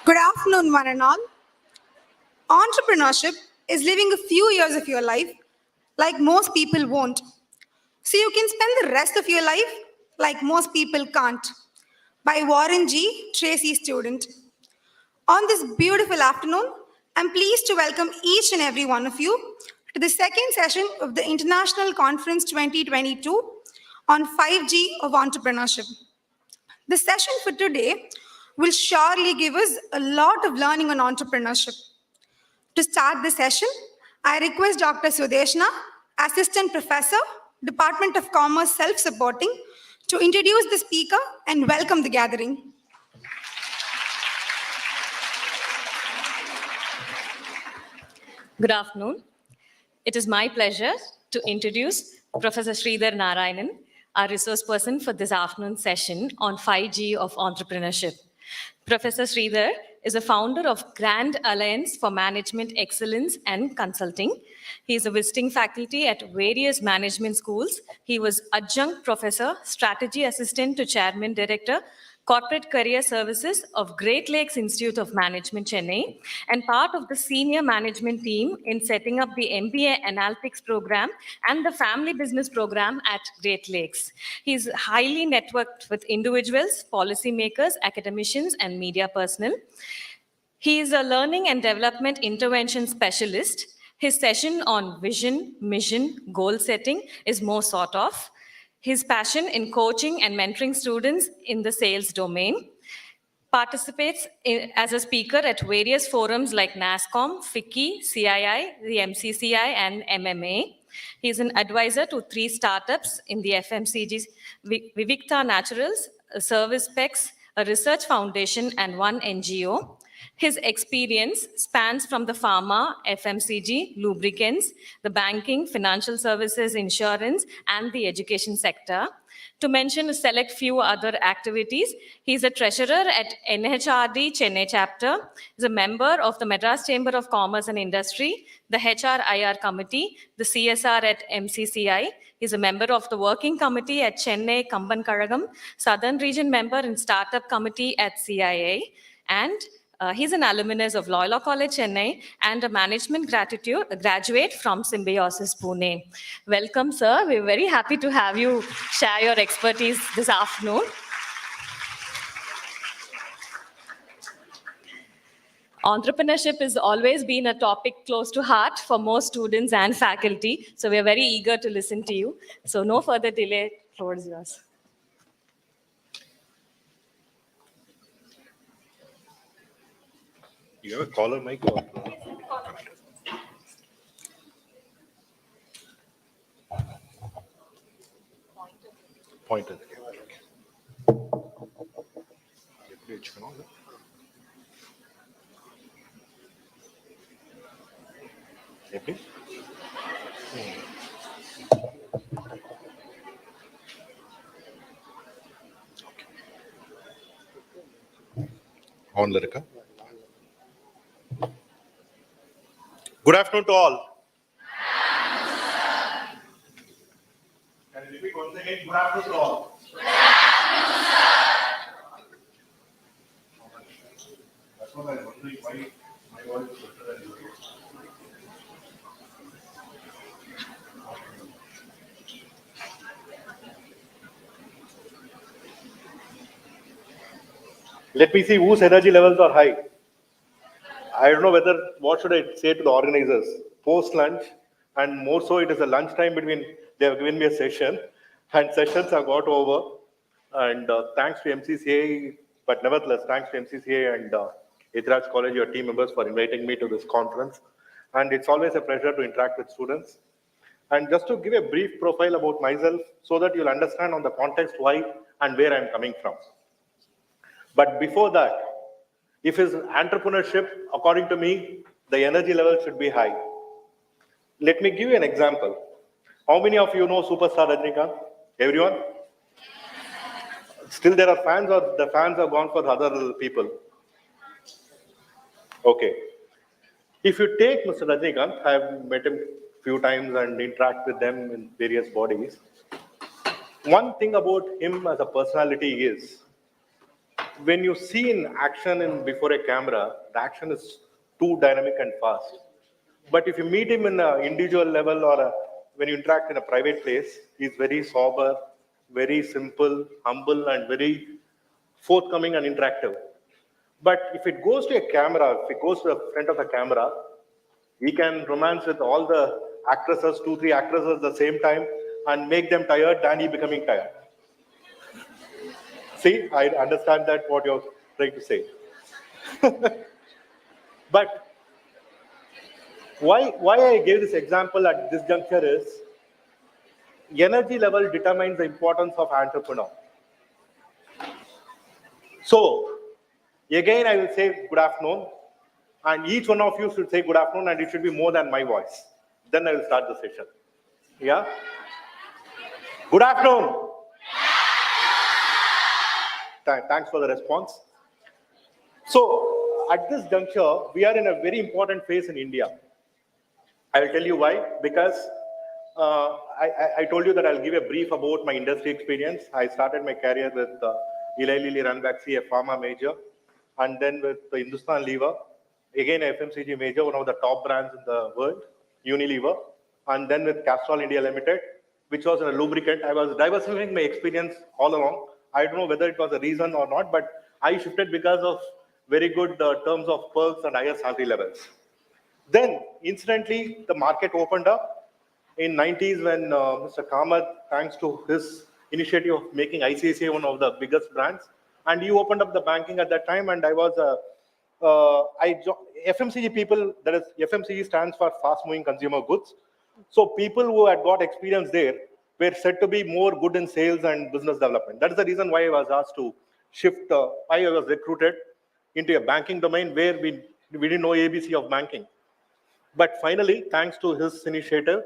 Good afternoon, one and all. Entrepreneurship is living a few years of your life like most people won't. So you can spend the rest of your life like most people can't. By Warren G. Tracy Student. On this beautiful afternoon, I'm pleased to welcome each and every one of you to the second session of the International Conference 2022 on 5G of Entrepreneurship. The session for today will surely give us a lot of learning on entrepreneurship. To start the session, I request Dr. Sudeshna, Assistant Professor, Department of Commerce Self-Supporting, to introduce the speaker and welcome the gathering. Good afternoon. It is my pleasure to introduce Professor Sridhar Narayanan, our resource person for this afternoon session on 5G of entrepreneurship. Professor Sridhar is a founder of Grand Alliance for Management Excellence and Consulting. He is a visiting faculty at various management schools. He was adjunct professor, strategy assistant to chairman director, Corporate Career Services of Great Lakes Institute of Management, Chennai, and part of the senior management team in setting up the MBA Analytics program and the Family Business program at Great Lakes. He's highly networked with individuals, policymakers, academicians, and media personnel. He is a learning and development intervention specialist. His session on vision, mission, goal setting is more sought of. His passion in coaching and mentoring students in the sales domain. Participates as a speaker at various forums like NASCOM, FICCI, CII, the MCCI, and MMA. He is an advisor to 3 startups in the FMCG, Vivikta Naturals, Service Specs, a research foundation, and 1 NGO. His experience spans from the pharma, FMCG, lubricants, the banking, financial services, insurance, and the education sector. To mention a select few other activities, he is a treasurer at NHRD Chennai chapter, is a member of the Madras Chamber of Commerce and Industry, the HRIR committee, the CSR at MCCI. He is a member of the working committee at Chennai Kamban Karagam, Southern Region member in Startup Committee at CIA, and he's an alumnus of Loyola College, Chennai, and a management graduate from Symbiosis, Pune. Welcome, sir. We're very happy to have you share your expertise this afternoon. Entrepreneurship has always been a topic close to heart for most students and faculty, so we're very eager to listen to you. So no further delay, floor is yours. You have a caller mic or? Pointer. எப்படி ஆன்ல இருக்கா? Good afternoon to all. Can you repeat once again? Good afternoon to all. Good afternoon, sir. That's what I was wondering why my voice is better than yours. Let me see whose energy levels are high. I don't know what should I say to the organizers. Post lunch, and more so it is a lunchtime between, they have given me a session, and sessions have got over. And thanks to MCCI, but nevertheless, thanks to MCCI and Ethiraj College, your team members, for inviting me to this conference. And it's always a pleasure to interact with students. And just to give a brief profile about myself so that you'll understand on the context why and where I'm coming from. But before that, if it's entrepreneurship, according to me, the energy level should be high. Let me give you an example. How many of you know Superstar Rajinikanth? Everyone? Still there are fans, or the fans have gone for other people? Okay. If you take Mr. Rajinikanth, I have met him a few times and interact with them in various bodies. One thing about him as a personality is, when you see in action in before a camera, the action is too dynamic and fast. But if you meet him in an individual level or when you interact in a private place, he's very sober, very simple, humble, and very forthcoming and interactive. But if it goes to a camera, if it goes to the front of a camera, he can romance with all the actresses, two, three actresses at the same time, and make them tired, and he becoming tired. See, I understand that what you're trying to say. But why I gave this example at this juncture is energy level determines the importance of entrepreneur. So again, I will say good afternoon, and each one of you should say good afternoon, and it should be more than my voice. Then I will start the session. Yeah. Good afternoon. Thanks for the response. So at this juncture, we are in a very important phase in India. I will tell you why. Because I told you that I'll give a brief about my industry experience. I started my career with Eli Lilly Ranbaxy, a pharma major, and then with Hindustan Lever, again a FMCG major, one of the top brands in the world, Unilever, and then with Castrol India Limited, which was a lubricant. I was diversifying my experience all along. I don't know whether it was a reason or not, but I shifted because of very good terms of perks and higher salary levels. Then, incidentally, the market opened up in 90s when Mr. Kamath, thanks to his initiative of making ICICI one of the biggest brands, and he opened up the banking at that time, and I was FMCG people, that is, FMCG stands for fast-moving consumer goods. So people who had got experience there were said to be more good in sales and business development. That is the reason why I was asked to shift, why I was recruited into a banking domain where we didn't know ABC of banking. But finally, thanks to his initiative,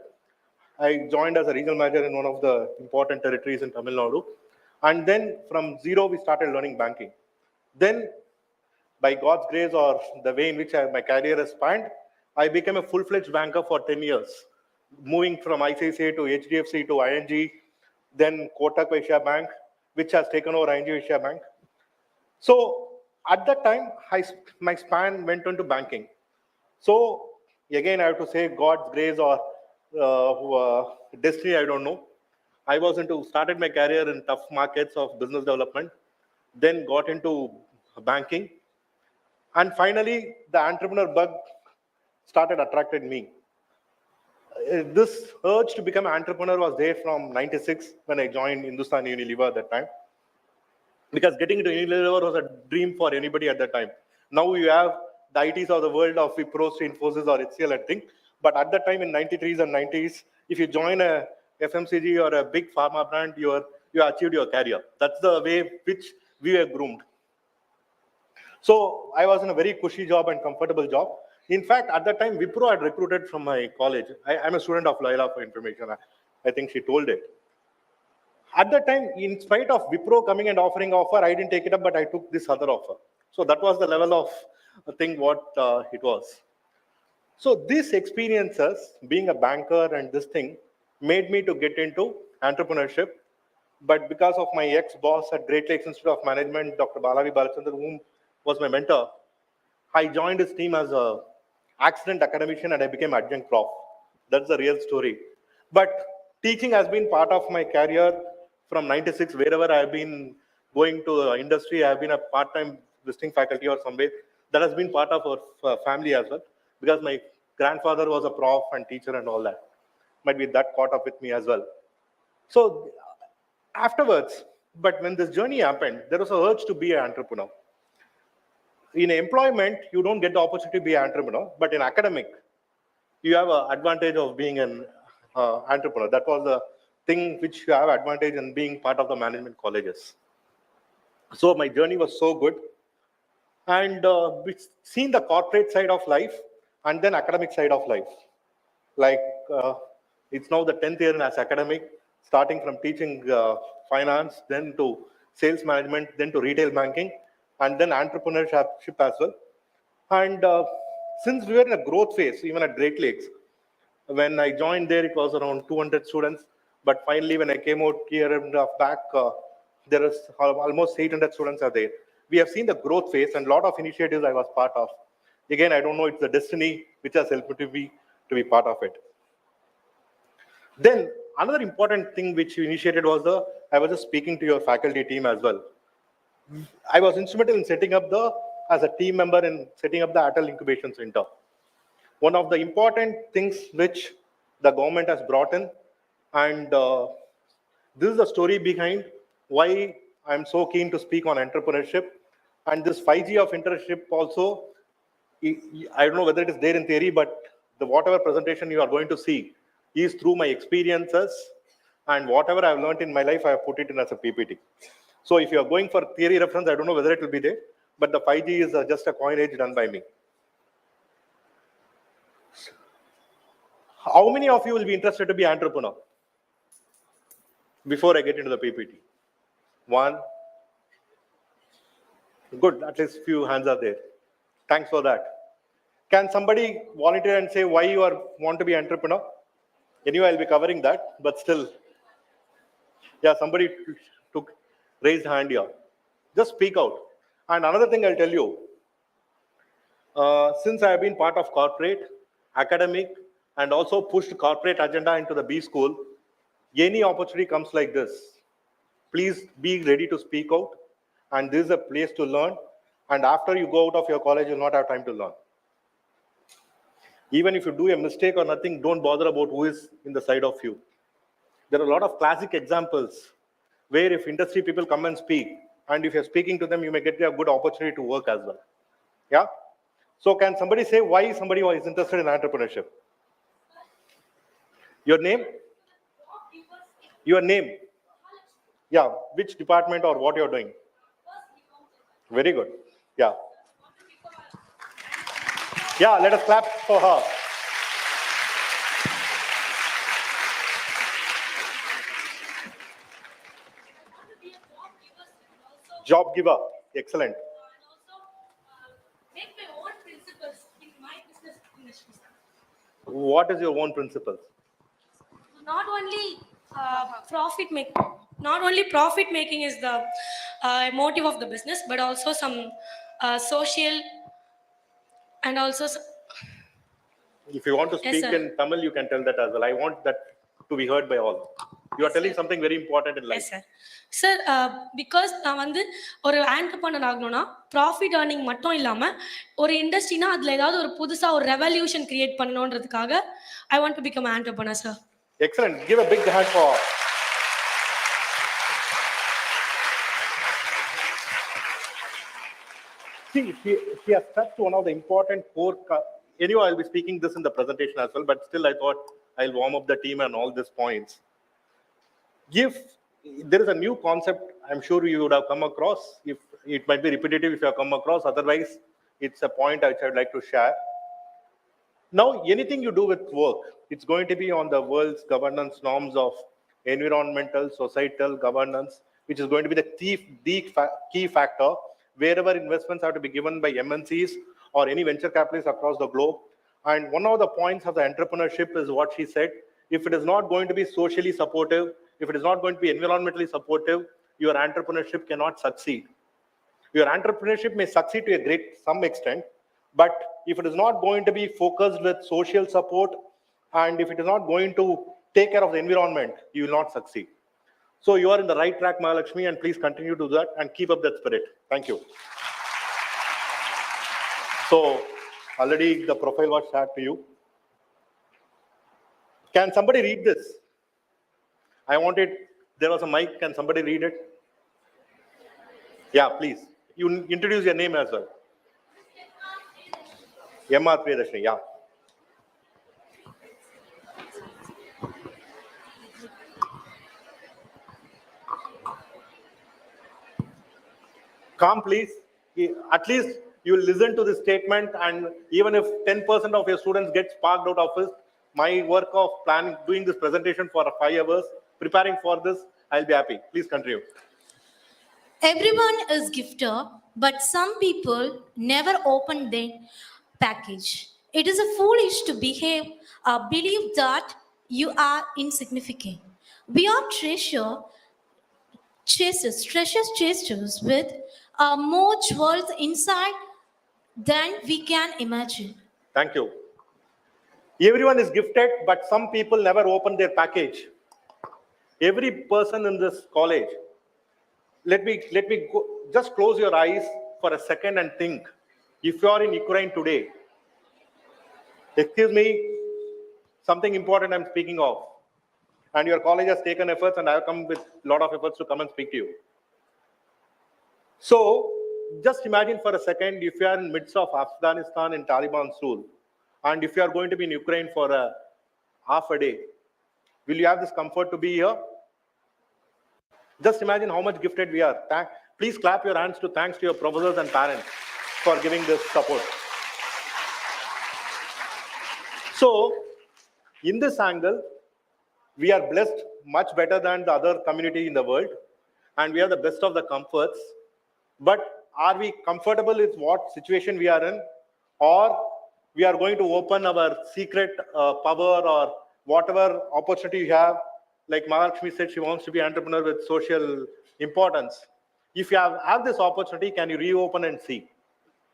I joined as a regional manager in one of the important territories in Tamil Nadu. And then from zero, we started learning banking. Then, by God's grace or the way in which my career has spanned, I became a full-fledged banker for 10 years, moving from ICICI to HDFC to ING, then Kotak Asia Bank, which has taken over ING Asia Bank. So at that time, my span went into banking. So again, I have to say God's grace or destiny, I don't know. I started my career in tough markets of business development, then got into banking, and finally the entrepreneur bug started attracting me. This urge to become an entrepreneur was there from 96 when I joined Hindustan Unilever at that time. Because getting into Unilever was a dream for anybody at that time. Now you have the ITs of the world of Wipro, Infosys, or HCL, I think. But at that time in 93s and 90s, if you join a FMCG or a big pharma brand, you achieved your career. That's the way which we were groomed. So I was in a very cushy job and comfortable job. In fact, at that time, Wipro had recruited from my college. I'm a student of Laila for information. I think she told it. At that time, in spite of Wipro coming and offering offer, I didn't take it up, but I took this other offer. So that was the level of thing what it was. So these experiences, being a banker and this thing, made me to get into entrepreneurship. But because of my ex-boss at Great Lakes Institute of Management, Dr. Balavi Balachandran, whom was my mentor, I joined his team as a accident academician and I became adjunct prof. That's the real story. But teaching has been part of my career from 96. Wherever I have been going to the industry, I have been a part-time visiting faculty or somewhere. That has been part of our family as well, because my grandfather was a prof and teacher and all that. Might be that caught up with me as well. So afterwards, but when this journey happened, there was a urge to be an entrepreneur. In employment, you don't get the opportunity to be an entrepreneur, but in academic, you have an advantage of being an entrepreneur. That was the thing which you have advantage in being part of the management colleges. So my journey was so good. And we've seen the corporate side of life and then academic side of life. Like it's now the 10th year as academic, starting from teaching finance, then to sales management, then to retail banking, and then entrepreneurship as well. And since we were in a growth phase, even at Great Lakes, when I joined there, it was around 200 students. But finally, when I came out year and a half back, there is almost 800 students are there. we have seen the growth phase and a lot of initiatives I was part of. Again, I don't know, it's the destiny which has helped me to be part of it. Then another important thing which you initiated was I was just speaking to your faculty team as well. I was instrumental in setting up as a team member in setting up the Atal Incubation Center. One of the important things which the government has brought in, and this is the story behind why I'm so keen to speak on entrepreneurship. And this 5G of internship also, I don't know whether it is there in theory, but whatever presentation you are going to see is through my experiences, and whatever I've learned in my life, I have put it in as a PPT. So if you are going for theory reference, I don't know whether it will be there, but the 5G is just a coinage done by me. How many of you will be interested to be an entrepreneur? Before I get into the PPT. One. Good, at least few hands are there. Thanks for that. Can somebody volunteer and say why you want to be an entrepreneur? Anyway, I'll be covering that, but still. Yeah, somebody took raised hand here. Just speak out. And another thing I'll tell you, since I have been part of corporate, academic, and also pushed corporate agenda into the B school, any opportunity comes like this, please be ready to speak out. And this is a place to learn. And after you go out of your college, you'll not have time to learn. Even if you do a mistake or nothing, don't bother about who is in the side of you. There are a lot of classic examples where if industry people come and speak, and if you're speaking to them, you may get a good opportunity to work as well. Yeah? So can somebody say why somebody is interested in entrepreneurship? Your name? Your name? Yeah, which department or what you're doing? Very good. Yeah. Yeah, let us clap for her. Job giver. Excellent. Make my own principles in my business industry. What is your own principles? Not only profit making. Not only profit making is the motive of the business, but also some social and also. If you want to speak in Tamil, you can tell that as well. I want that to be heard by all. You are telling something very important in life. Yes, sir. Sir, because நான் வந்து ஒரு entrepreneur ஆகணும்னா profit earning மட்டும் இல்லாம ஒரு இண்டஸ்ட்ரினா அதுல ஏதாவது ஒரு புதுசா ஒரு ரெவல்யூஷன் கிரியேட் பண்ணணும்ன்றதுக்காக I want to become an entrepreneur, sir. Excellent. Give a big hand for. See, she has touched one of the important core. Anyway, I'll be speaking this in the presentation as well, but still I thought I'll warm up the team and all these points. If there is a new concept, I'm sure you would have come across. If it might be repetitive if you have come across, otherwise it's a point which I'd like to share. Now, anything you do with work, it's going to be on the world's governance norms of environmental, societal governance, which is going to be the key factor wherever investments have to be given by MNCs or any venture capitalists across the globe. And one of the points of the entrepreneurship is what she said, if it is not going to be socially supportive, if it is not going to be environmentally supportive, your entrepreneurship cannot succeed. Your entrepreneurship may succeed to some extent, but if it is not going to be focused with social support, and if it is not going to take care of the environment, you will not succeed. So you are in the right track, Mahalakshmi, and please continue to do that and keep up that spirit. Thank you. So already the profile was shared to you. Can somebody read this? I wanted, there was a mic, can somebody read it? Yeah, please. You introduce your name as well. M.R. Priyadashini, yeah. Come, please. At least you will listen to this statement, and even if 10% of your students get sparked out of it, my work of planning, doing this presentation for 5 hours, preparing for this, I'll be happy. Please continue. Everyone is gifted, but some people never open their package. It is a foolish to believe that you are insignificant. We are treasure chasers with more jewels inside than we can imagine. Thank you. Everyone is gifted, but some people never open their package. Every person in this college, let me go, just close your eyes for a second and think. If you are in Ukraine today, excuse me, something important I'm speaking of, and your college has taken efforts, and I have come with a lot of efforts to come and speak to you. So, just imagine for a second if you are in midst of Afghanistan in Taliban's rule, and if you are going to be in Ukraine for a half a day, will you have this comfort to be here? Just imagine how much gifted we are. Please clap your hands to thanks to your professors and parents for giving this support. So, in this angle, we are blessed much better than the other community in the world, and we have the best of the comforts. But are we comfortable with what situation we are in, or we are going to open our secret power or whatever opportunity you have? Like Mahalakshmi said, she wants to be an entrepreneur with social importance. If you have this opportunity, can you reopen and see?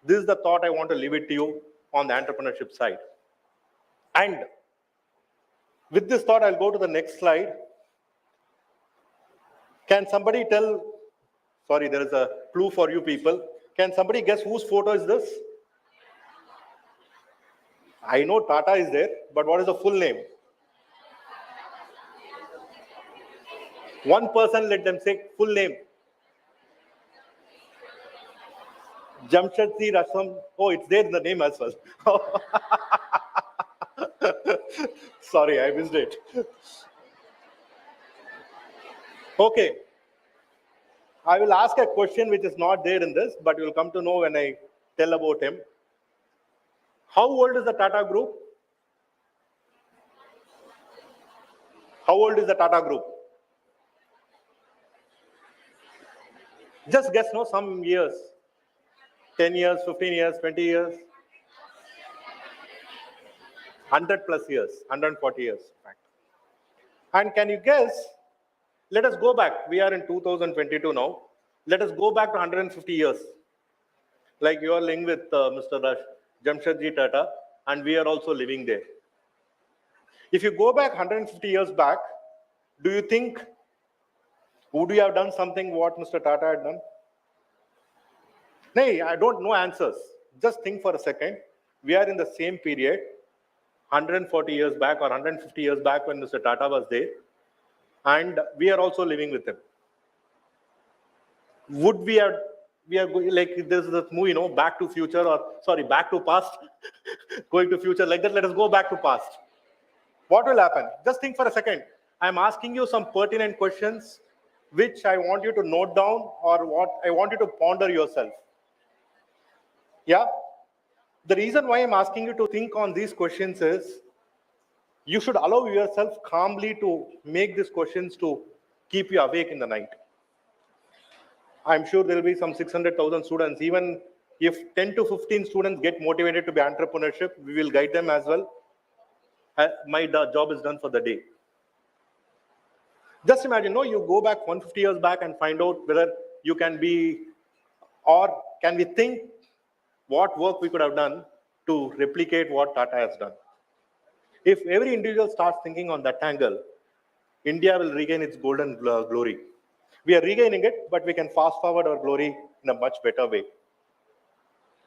This is the thought I want to leave it to you on the entrepreneurship side. And with this thought, I'll go to the next slide. Can somebody tell, sorry, there is a clue for you people. Can somebody guess whose photo is this? I know Tata is there, but what is the full name? One person, let them say full name. Jamshedji Rasam. Oh, it's there in the name as well. Sorry, I missed it. Okay. I will ask a question which is not there in this, but you will come to know when I tell about him. How old is the Tata Group? How old is the Tata Group? Just guess, no, some years. 10 years, 15 years, 20 years. 100 plus years, 140 years. And can you guess, let us go back. We are in 2022 now. Let us go back to 150 years. Like you are living with Mr. Jamshedji Tata, and we are also living there. If you go back 150 years back, do you think, would we have done something what Mr. Tata had done? No, I don't know answers. Just think for a second. We are in the same period, 140 years back or 150 years back when Mr. Tata was there, and we are also living with him. Would we are like there's this movie, you know, Back to Future, or sorry, Back to Past, going to future, like that. Let us go back to past. What will happen? Just think for a second. I'm asking you some pertinent questions which I want you to note down, or what I want you to ponder yourself. Yeah? The reason why I'm asking you to think on these questions is you should allow yourself calmly to make these questions to keep you awake in the night. I'm sure there will be some 600,000 students. Even if 10 to 15 students get motivated to be entrepreneurship, we will guide them as well. My job is done for the day. Just imagine, no, you go back 150 years back and find out whether you can be, or can we think what work we could have done to replicate what Tata has done. If every individual starts thinking on that angle, India will regain its golden glory. We are regaining it, but we can fast forward our glory in a much better way.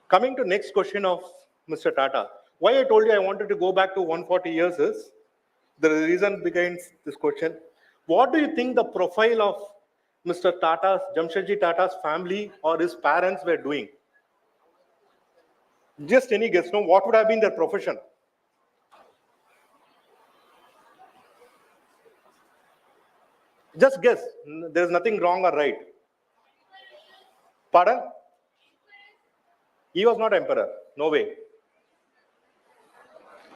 Coming to next question of Mr. Tata. Why I told you I wanted to go back to 140 years is, the reason behind this question. What do you think the profile of Mr. Tata's, Jamshedji Tata's family or his parents were doing? Just any guess, no? What would have been their profession? Just guess. There's nothing wrong or right. Pardon? He was not emperor. No way.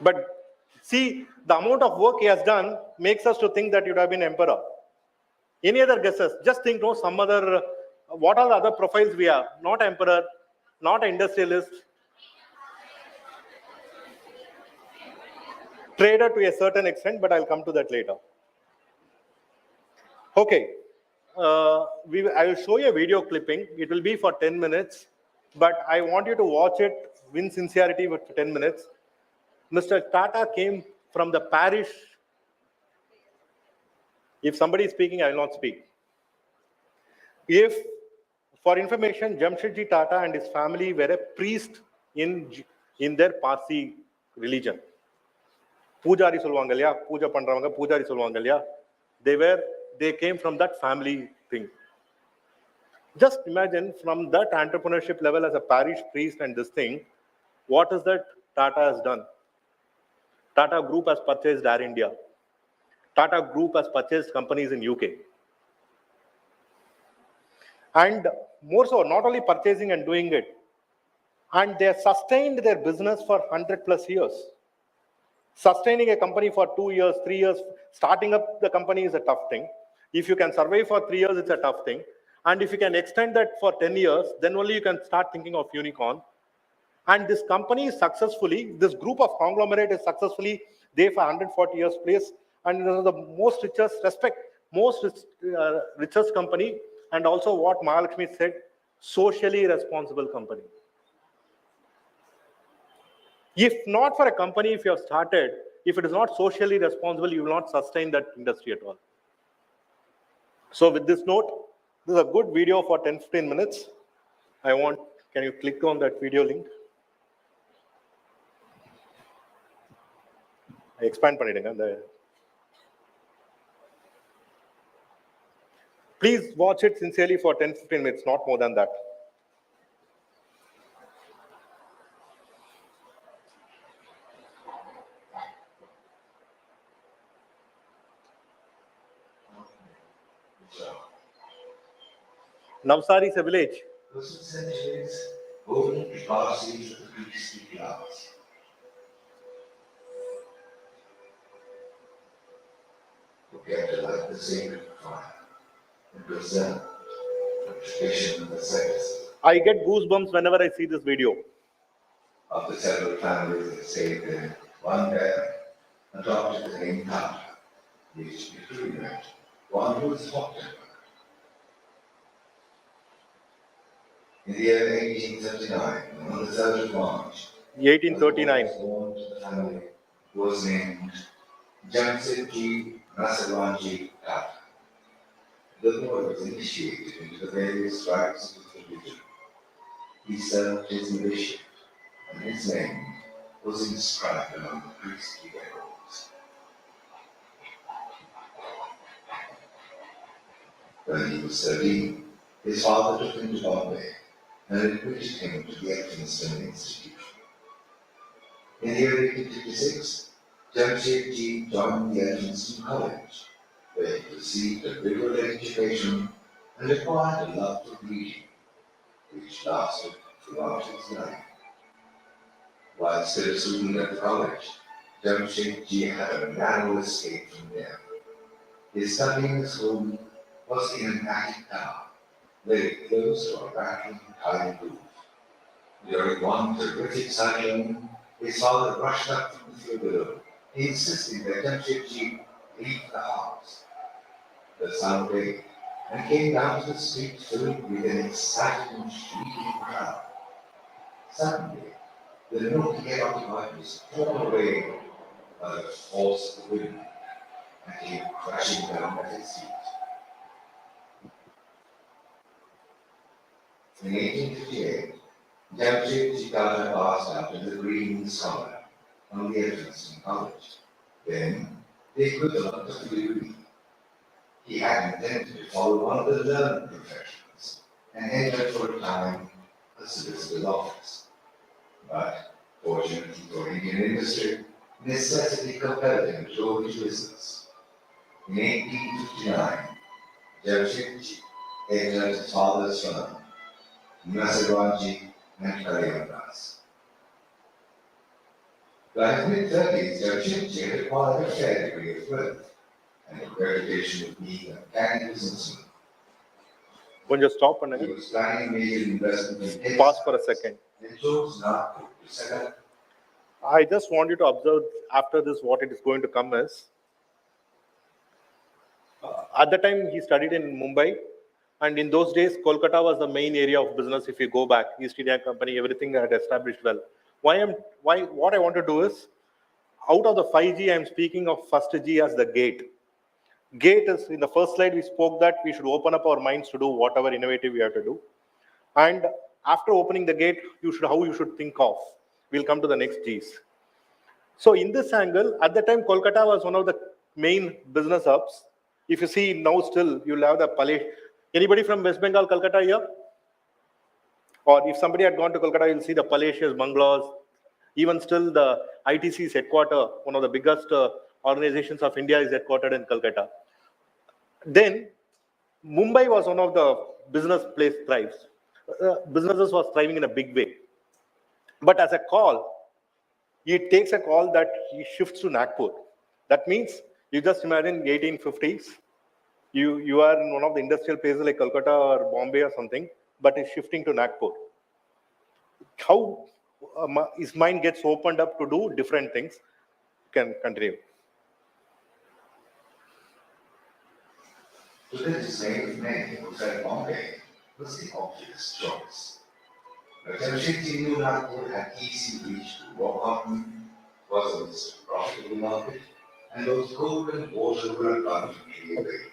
But see, the amount of work he has done makes us to think that he would have been emperor. Any other guesses? Just think, no, some other, what are the other profiles we have? Not emperor, not industrialist, trader to a certain extent, but I'll come to that later. Okay. I will show you a video clipping. It will be for 10 minutes, but I want you to watch it in sincerity for 10 minutes. Mr. Tata came from the parish. If somebody is speaking, I will not speak. If, for information, Jamshedji Tata and his family were a priest in their Parsi religion. Pujari solvanga illaya, puja pandravanga, pujari solvanga illaya. They came from that family thing. Just imagine from that entrepreneurship level as a parish priest and this thing, what is that Tata has done? Tata Group has purchased Air India. Tata Group has purchased companies in UK. And more so, not only purchasing and doing it, and they have sustained their business for 100 plus years. Sustaining a company for 2 years, 3 years, starting up the company is a tough thing. If you can survive for 3 years, it's a tough thing. And if you can extend that for 10 years, then only you can start thinking of unicorn. And this company is successfully, this group of conglomerate is successfully there for 140 years place. And this is the most richest company. And also what Mahalakshmi said, socially responsible company. If not for a company, if you have started, if it is not socially responsible, you will not sustain that industry at all. So with this note, this is a good video for 10-15 minutes. Can you click on that video link? I expand பண்ணிடுங்க. Please watch it sincerely for 10-15 minutes, not more than that. Navsari is a village. For centuries, golden Parsis of the priestly class. Who kept alive the sacred fire and preserved the tradition of the sacrifice. I get goosebumps whenever I see this video. After several families that stayed there, one bear adopted the name Tata, which literally meant one who is hot-tempered. In the year 1839, on the 3rd of March, 1839. was born to the family who was named Jamshedji Nasawanji Tata. The boy was initiated into the various rites of his religion. He served his militia, and his name was inscribed among the priestly records. When he was 13, his father took him to Bombay and admitted him to the Ethiraj Institute. In the year 1856, Jamshedji joined the Ethiraj College, where he received a liberal education and acquired a love for reading, which lasted throughout his life. While still a student at the college, Jamshedji had a narrow escape from death. His studying at school was in an attic tower, very close to a rattling tile roof. During one terrific cyclone, his father rushed up from the floor below, insisting that Jamshedji leave the house. The son obeyed and came down to the street filled with an excited and shrieking crowd. Suddenly, the nook he had occupied was torn away by the force of the wind and came crashing down at his feet. In 1858, Jamshedji Tata passed out as a Green Scholar from the Ethiraj College. Then, the equivalent of the degree. He had intended to follow one of the learned professions and entered for a time a solicitor's office. But, fortunately for Indian industry, necessity compelled him to go into business. In 1859, Jamshedji entered his father's firm, Nasawanji and Madras. By his mid-30s, Jamshedji had acquired a fair degree of wealth and a reputation of being a canny businessman. கொஞ்சம் stop He பண்ணுங்க. was planning major investment in Pause for a second. and chose not to set up. I just want you to observe after this what it is going to come as. At the time, he studied in Mumbai, and in those days, Kolkata was the main area of business. If you go back, East India Company, everything had established well. What I want to do is, out of the 5G, I'm speaking of first G as the gate. Gate is, in the first slide, we spoke that we should open up our minds to do whatever innovative we have to do. And after opening the gate, how you should think of. We'll come to the next G's. So in this angle, at the time, Kolkata was one of the main business hubs. If you see now still, you'll have the Palace. Anybody from West Bengal, Kolkata here? Or if somebody had gone to Kolkata, you'll see the Palacious bungalows. Even still, the ITC's headquarter, one of the biggest organizations of India, is headquartered in Kolkata. Then, Mumbai was one of the business place thrives. Businesses was thriving in a big way. But as a call, he takes a call that he shifts to Nagpur. That means, you just imagine 1850s, you are in one of the industrial places like Kolkata or Bombay or something, but is shifting to Nagpur. How his mind gets opened up to do different things. Can continue. Today's native name who said Bombay was the obvious choice. But Jamshedji knew Nagpur had easy reach to walk on, was a most profitable market, and those gold and water were abundantly available.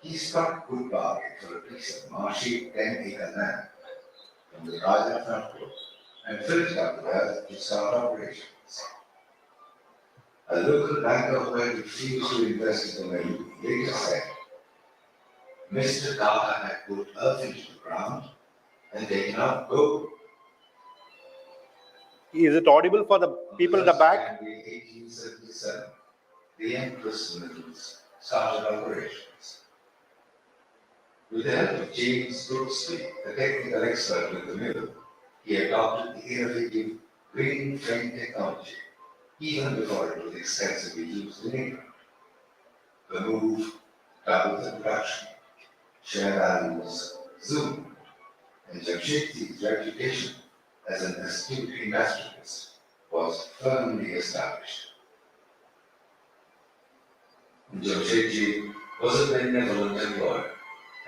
He struck good bargain for a piece of marshy 10-acre land from the Raja of Nagpur and filled it up with earth to start operations. A local banker who had refused to invest in the mill later said, Mr. Tata had put earth into the ground and taken out gold. Is it audible for the people in the back? In 1877, the Empress Mills started operations. With the help of James Brooksby, the technical expert with the mill, he adopted the innovative green flame technology, even before it was extensively used in England. The move doubled the production, share values zoomed, and Jamshedji's reputation as an astute industrialist was firmly established. Jamshedji was a benevolent employer,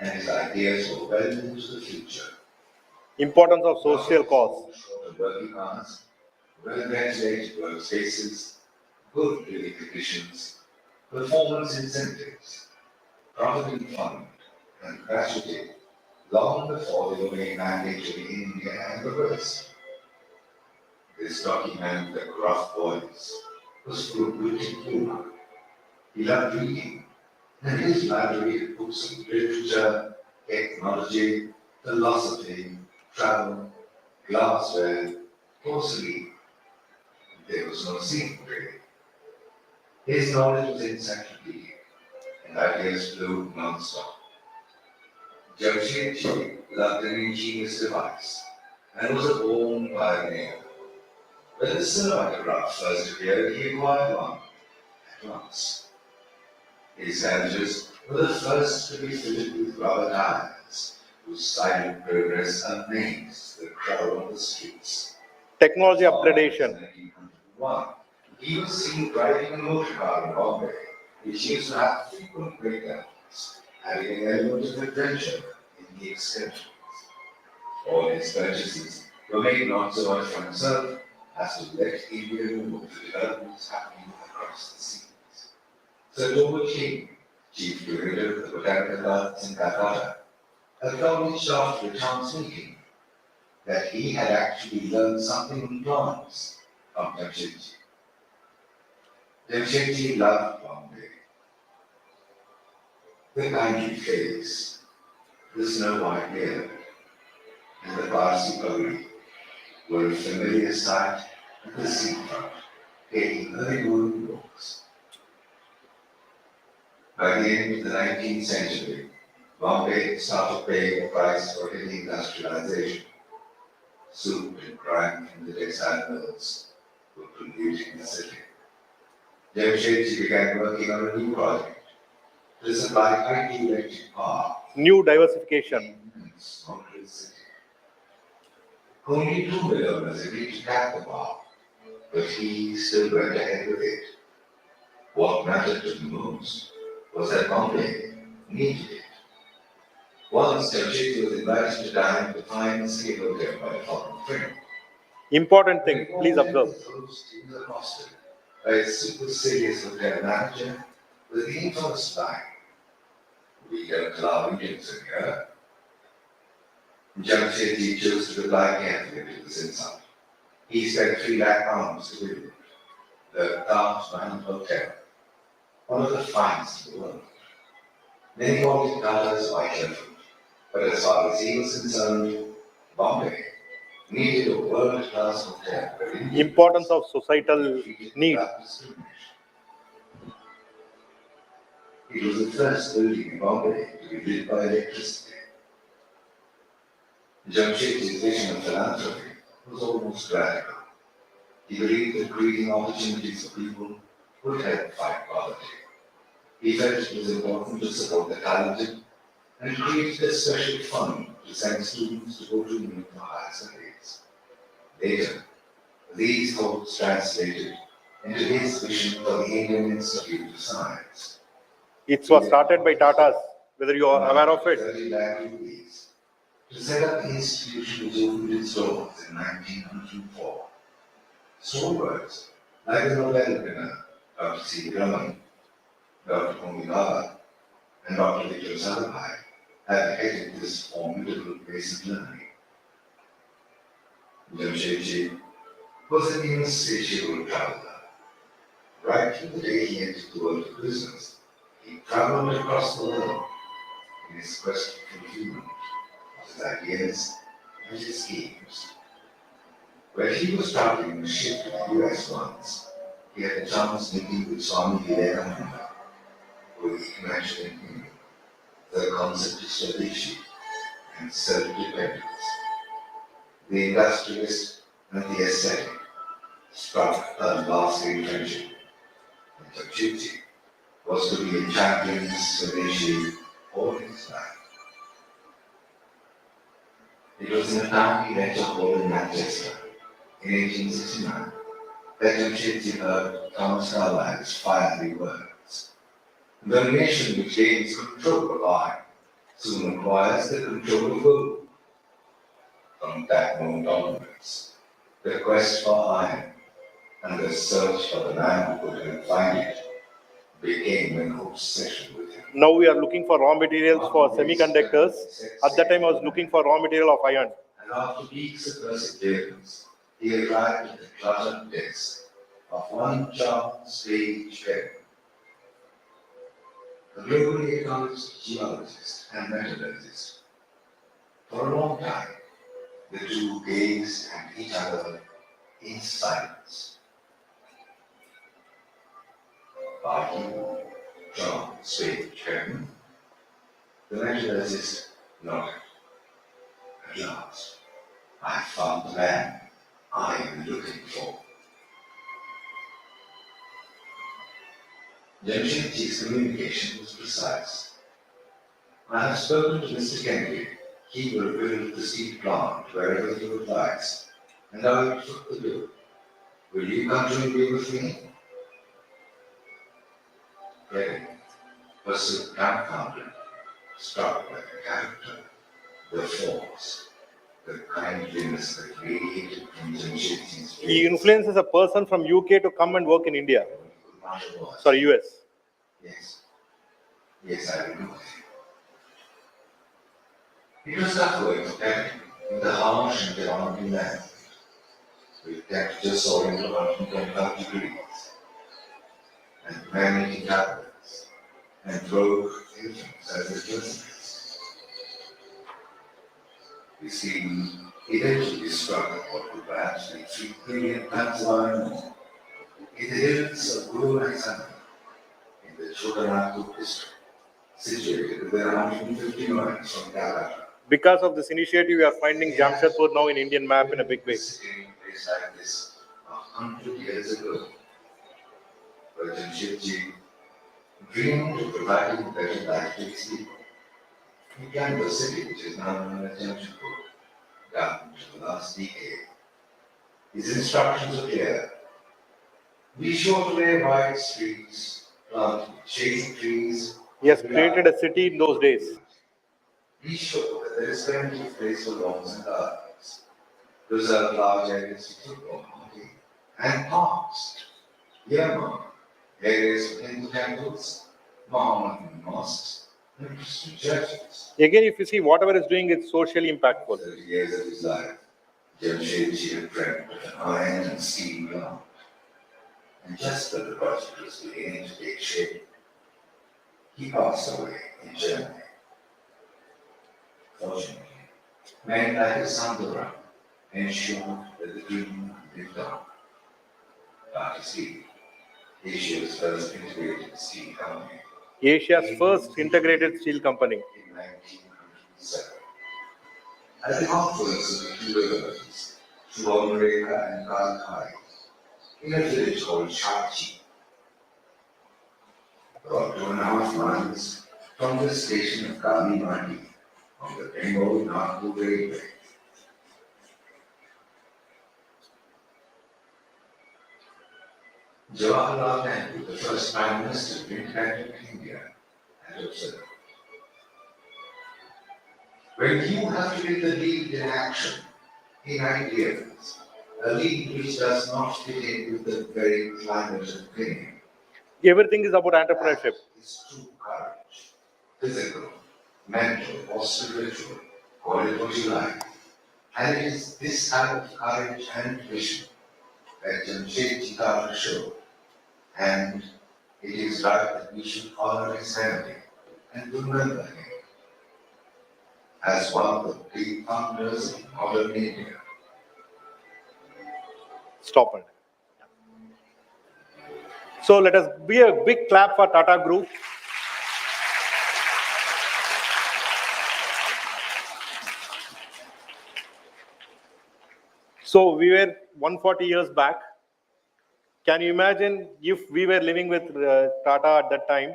and his ideas were well into the future. Importance of social cause. Shorter working hours, well-ventilated workspaces, good living conditions, performance incentives, provident fund, and gratuity long before they were made mandatory in India and the West. This document, the gruff voice, was full of wit and humor. He loved reading, and his library had books on literature, technology, philosophy, travel, glassware, porcelain. There was no scene really. His knowledge was encyclopedic, and ideas flew non-stop. Jamshedji loved an ingenious device, and was a born pioneer. When the cinematograph first appeared, he acquired one at once. His sandwiches were the first to be fitted with rubber tires, whose silent progress amazed the crowd on the streets. Technology upgradation. In 1901, he was seen driving a motor car in Bombay, which used to have frequent breakdowns, having an element of adventure in the extensions. All his purchases were made not so much for himself as to let India know the developments happening across the seas. Sir Thomas King, chief curator of the Botanical Gardens in Calcutta, acknowledged after a chance meeting that he had actually learned something in plants from Jamshedji. Jamshedji loved Bombay. The kindly face, the snow-white beard, and the Parsi pugri were a familiar sight at the seafront, taking early morning walks. By the end of the 19th century, Bombay started paying a price for heavy industrialization. Soot and grime from the textile mills were polluting the city. Jamshedji began working on a new project to supply hydroelectric power New diversification. in Montreal City. Only 2 million agreed to tap the power, but he still went ahead with it. What mattered to him most was that Bombay needed it. Once Jamshedji was invited to dine at the fine escape hotel by a foreign friend. Important thing, please observe. He was accosted by a supercilious hotel manager with the infamous line, "We don't allow Indians in here." Jamshedji chose to reply carefully to this insult. He spent £3 lakh to build the Taj Mahal Hotel, one of the finest in the world. Many wanted Tata's white elephant, but as far as he was concerned, Bombay needed a world-class hotel. where Indians Importance of societal were treated need. without discrimination. It was the first building in Bombay to be lit by electricity. Jamshedji's vision of philanthropy was almost radical. He believed that creating opportunities for people would help fight poverty. He felt it was important to support the talented and created a special fund to send students to go to England for higher studies. Later, these thoughts translated into his vision for the Indian Institute of Science. It was started by Tatas, whether you are aware of it. 30 lakh rupees to set up the institution which opened its doors in 1904. Stalwarts like the Nobel winner Dr. C. Raman, Dr. Homi Bhabha, and Dr. Vikram Sarabhai have headed this formidable basic learning. Jamshedji was an insatiable traveler. Right from the day he entered the world of business, he traveled across the world in his quest for fulfillment of his ideas and his schemes. When he was traveling in a ship to the US once, he had a chance meeting with Swami Vivekananda, who imagined in him the concept of Swadeshi and self-dependence. The industrialist and the ascetic struck a lasting friendship, and Jamshedji was to be a champion of Swadeshi all his life. It was in a tiny lecture hall in Manchester in 1869 that Jamshedji heard Thomas Carlyle's fiery words. The nation which gains control of iron soon acquires the control of gold. From that moment onwards, the quest for iron and the search for the man who could find it became an obsession with him. Now we are looking for raw materials for semiconductors. At that time I was looking for raw material of iron. And after weeks of perseverance, he arrived at the cluttered desk of one John Sage Perry, a globally acknowledged geologist and metallurgist. For a long time, the two gazed at each other in silence. "Are you John Sage Perry?" The metallurgist nodded. "At last, I found the man I am looking for." Jamshedji's communication was precise. "I have spoken to Mr. Kennedy. He will build the steel plant wherever you advise, and I will foot the bill. Will you come to agree with me?" Perry was so dumbfounded, struck by the character, the force, the kindliness that radiated from Jamshedji's face. He influences a person from UK to come and work in India. Sorry, US. Yes. Yes, I will go with you. It was tough work for Perry in the harsh and demanding land, with temperatures soaring to 125 degrees, and man-eating tablets, and rogue infants as his listeners. You see, eventually struck at what would perhaps be 3 billion tons of iron ore in the hills of Guru Nanak in the Chotanagpur district, situated within 150 miles from Calcutta. Because of this initiative, we are finding Jamshedpur now in Indian map in a big way. Sitting in a place like this 100 years ago, where Jamshedji dreamed of providing a better life to his people. He planned the city which is now known as Jamshedpur, down to the last decade. His instructions are clear. Be sure to lay wide streets, plant shady trees, He has created a city in those days. We show that there is plenty of place for lawns and gardens, reserve large areas for football, hockey, and parks. Earmark areas for Hindu temples, Mohammedan mosques, and Christian churches. Again, if you see, whatever is doing, it's socially impactful. 30 years of his life, Jamshedji had dreamt of an iron and steel plant. And just as the project was beginning to take shape, he passed away in Chennai. Fortunately, men like his Sandura ensured that the dream lived on. Tata Steel, Asia's first integrated steel company, Asia's first integrated steel company. in 1907. At the confluence of the two rivers, Suvarnareka and Kalkai, in a village called Chachi, about 2.5 miles from the station of Kalimati on the Bengal-Nagpur Railway. Jawaharlal Nehru, the first Prime Minister of independent India, had observed. When you have to be the lead in action, in ideas, a lead which does not fit in with the very climate of thinking, Everything is about entrepreneurship. is true courage. Physical, mental, or spiritual, call it what you like. And it is this type of courage and vision that Jamshedji Tata showed. And it is right that we should honor his memory and remember him as one of the big founders of modern India. Stop it. So let us be a big clap for Tata Group. So we were 140 years back. Can you imagine if we were living with Tata at that time?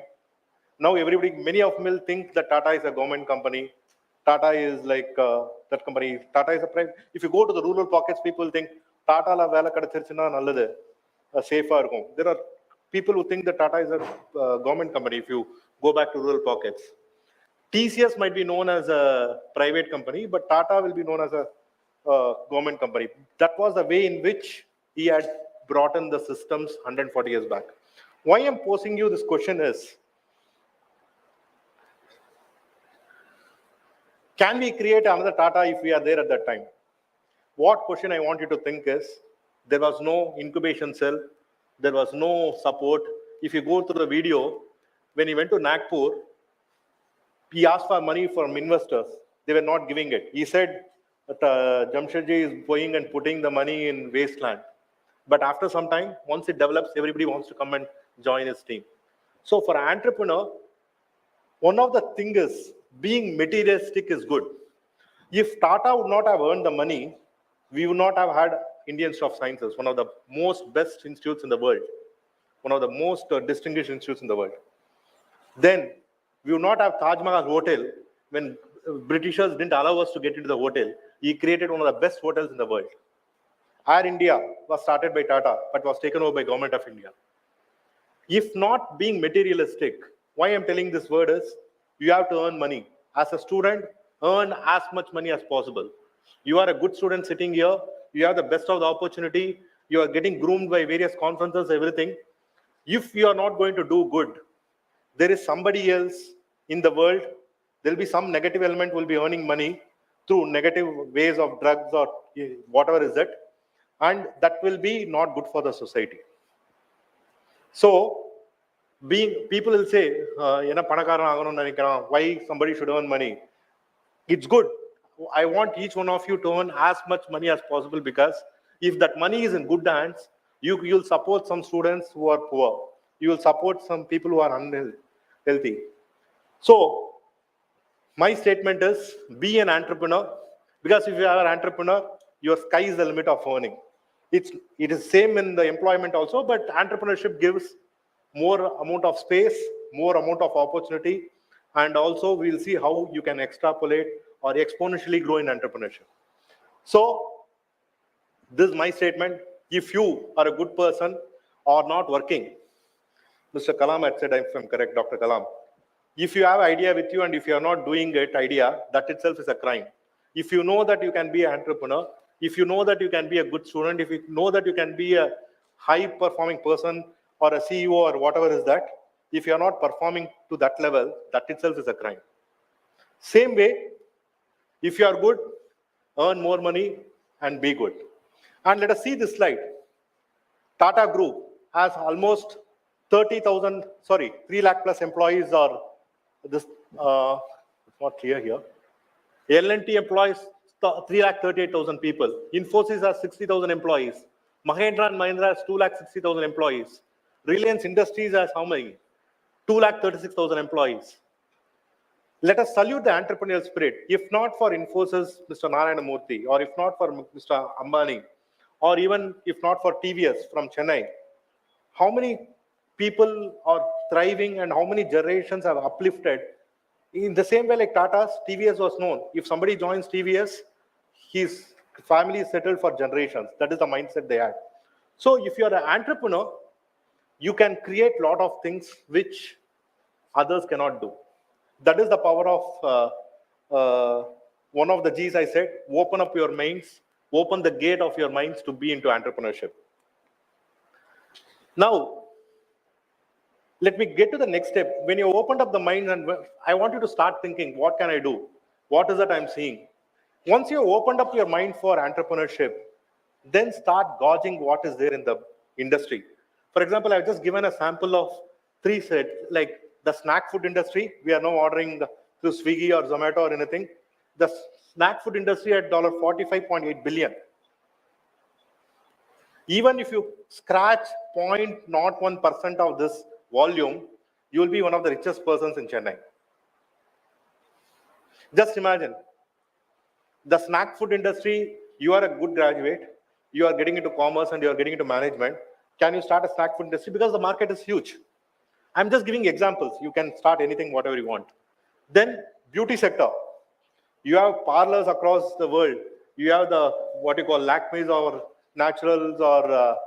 Now everybody, many of them will think that Tata is a government company. Tata is like that company. Tata is a private. If you go to the rural pockets, people think Tata la vela kadachirchina nalladhu, safer home. There are people who think that Tata is a government company. If you go back to rural pockets, TCS might be known as a private company, but Tata will be known as a government company. That was the way in which he had brought in the systems 140 years back. Why I'm posing you this question is, can we create another Tata if we are there at that time? What question I want you to think is, there was no incubation cell, there was no support. If you go through the video, when he went to Nagpur, he asked for money from investors. They were not giving it. He said that Jamshedji is going and putting the money in wasteland. But after some time, once it develops, everybody wants to come and join his team. So for an entrepreneur, one of the things is being materialistic is good. If Tata would not have earned the money, we would not have had Indian Institute of Sciences, one of the most best institutes in the world, one of the most distinguished institutes in the world. Then we would not have Taj Mahal Hotel. When Britishers didn't allow us to get into the hotel, he created one of the best hotels in the world. Air India was started by Tata, but was taken over by Government of India. If not being materialistic, why I'm telling this word is, you have to earn money. As a student, earn as much money as possible. You are a good student sitting here, you have the best of the opportunity, you are getting groomed by various conferences, everything. If you are not going to do good, there is somebody else in the world, there will be some negative element will be earning money through negative ways of drugs or whatever is it, and that will be not good for the society. So, people will say, why somebody should earn money? It's good. I want each one of you to earn as much money as possible, because if that money is in good hands, you'll support some students who are poor. You will support some people who are unhealthy. So, my statement is, be an entrepreneur, because if you are an entrepreneur, your sky is the limit of earning. It is same in the employment also, but entrepreneurship gives more amount of space, more amount of opportunity, and also we'll see how you can extrapolate or exponentially grow in entrepreneurship. So this is my statement. If you are a good person or not working, Mr. Kalam had said, if I'm correct, Dr. Kalam, If you have idea with you and if you are not doing it, idea, that itself is a crime. If you know that you can be an entrepreneur, if you know that you can be a good student, if you know that you can be a high performing person or a CEO or whatever is that, if you are not performing to that level, that itself is a crime. Same way, if you are good, earn more money and be good. And let us see this slide. Tata Group has almost 3 lakh plus employees, or this, it's not clear here. L&T employs 3,38,000 people. Infosys has 60,000 employees. Mahindra and Mahindra has 2,60,000 employees. Reliance Industries has how many? 2,36,000 employees. Let us salute the entrepreneurial spirit. If not for Infosys, Mr. Narayana Murthy, or if not for Mr. Ambani, or even if not for TVS from Chennai, how many people are thriving and how many generations have uplifted? In the same way like Tata's, TVS was known. If somebody joins TVS, his family is settled for generations. That is the mindset they had. So if you are an entrepreneur, you can create a lot of things which others cannot do. That is the power of one of the G's I said, open up your minds, open the gate of your minds to be into entrepreneurship. Now, let me get to the next step. When you opened up the mind, and I want you to start thinking, what can I do? What is that I'm seeing? Once you opened up your mind for entrepreneurship, then start gauging what is there in the industry. For example, I've just given a sample of 3 sets, like the snack food industry. We are now ordering through Swiggy or Zomato or anything. The snack food industry at $45.8 billion. Even if you scratch 0.01% of this volume, you will be one of the richest persons in Chennai. Just imagine, the snack food industry, you are a good graduate, you are getting into commerce and you are getting into management. Can you start a snack food industry? Because the market is huge. I'm just giving examples. You can start anything, whatever you want. Then beauty sector. You have parlors across the world. You have the, what you call Lakme's or Naturals, or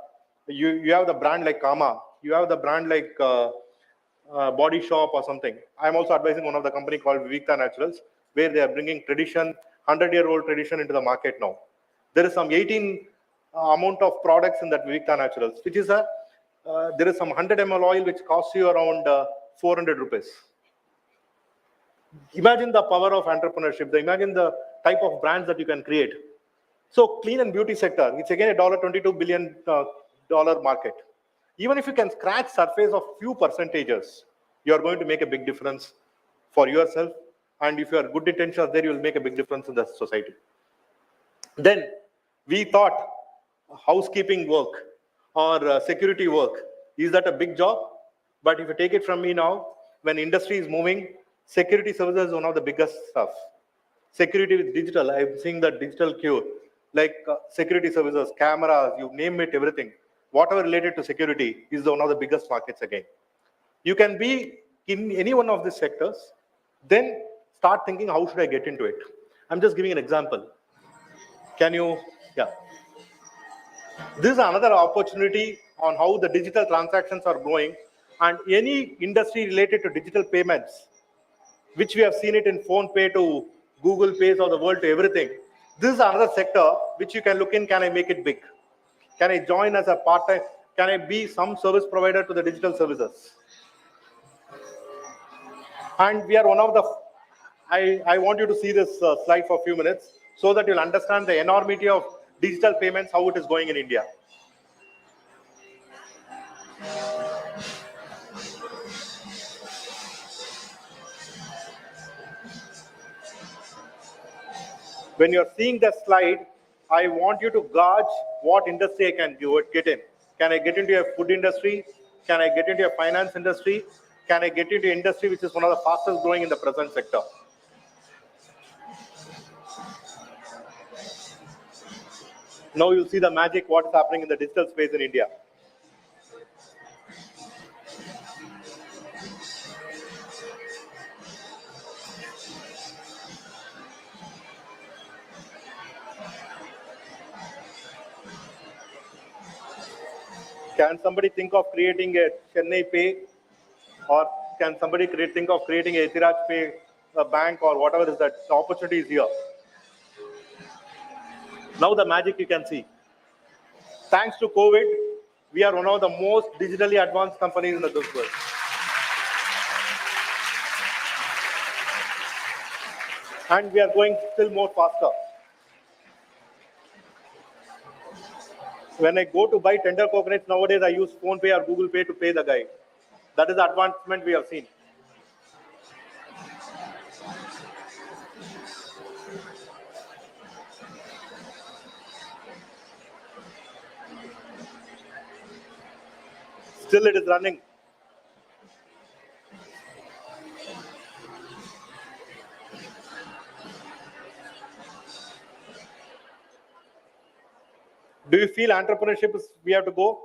you have the brand like Kama. You have the brand like Body Shop or something. I'm also advising one of the company called Vivikta Naturals, where they are bringing tradition, 100-year-old tradition into the market now. There is some 18 amount of products in that Vivikta Naturals, which is there is some 100 ml oil which costs you around 400 rupees. Imagine the power of entrepreneurship. Imagine the type of brands that you can create. So clean and beauty sector, it's again a $22 billion market. Even if you can scratch surface of few percentages, you are going to make a big difference for yourself. And if you are good intentions there, you will make a big difference in the society. Then we thought housekeeping work or security work, is that a big job? But if you take it from me now, when industry is moving, security services is one of the biggest stuff. Security with digital, I'm seeing the digital cure, like security services, cameras, you name it, everything. Whatever related to security is one of the biggest markets again. You can be in any one of these sectors, then start thinking, how should I get into it? I'm just giving an example. Can you, yeah. This is another opportunity on how the digital transactions are growing, and any industry related to digital payments, which we have seen it in Phone Pay to Google Pays of the world to everything. This is another sector which you can look in, can I make it big? Can I join as a part-time? Can I be some service provider to the digital services? And we are one of the, I want you to see this slide for a few minutes so that you'll understand the enormity of digital payments, how it is going in India. When you're seeing the slide, I want you to gauge what industry I can get in. Can I get into a food industry? Can I get into a finance industry? Can I get into industry which is one of the fastest growing in the present sector? Now you'll see the magic, what is happening in the digital space in India. Can somebody think of creating a Chennai Pay or can somebody think of creating a Ethiraj Pay, a bank or whatever is that? The opportunity is here. Now the magic you can see. Thanks to COVID, we are one of the most digitally advanced companies in the world. And we are going still more faster. When I go to buy tender coconuts nowadays, I use Phone Pay or Google Pay to pay the guy. That is the advancement we have seen. Still it is running. Do you feel entrepreneurship is we have to go?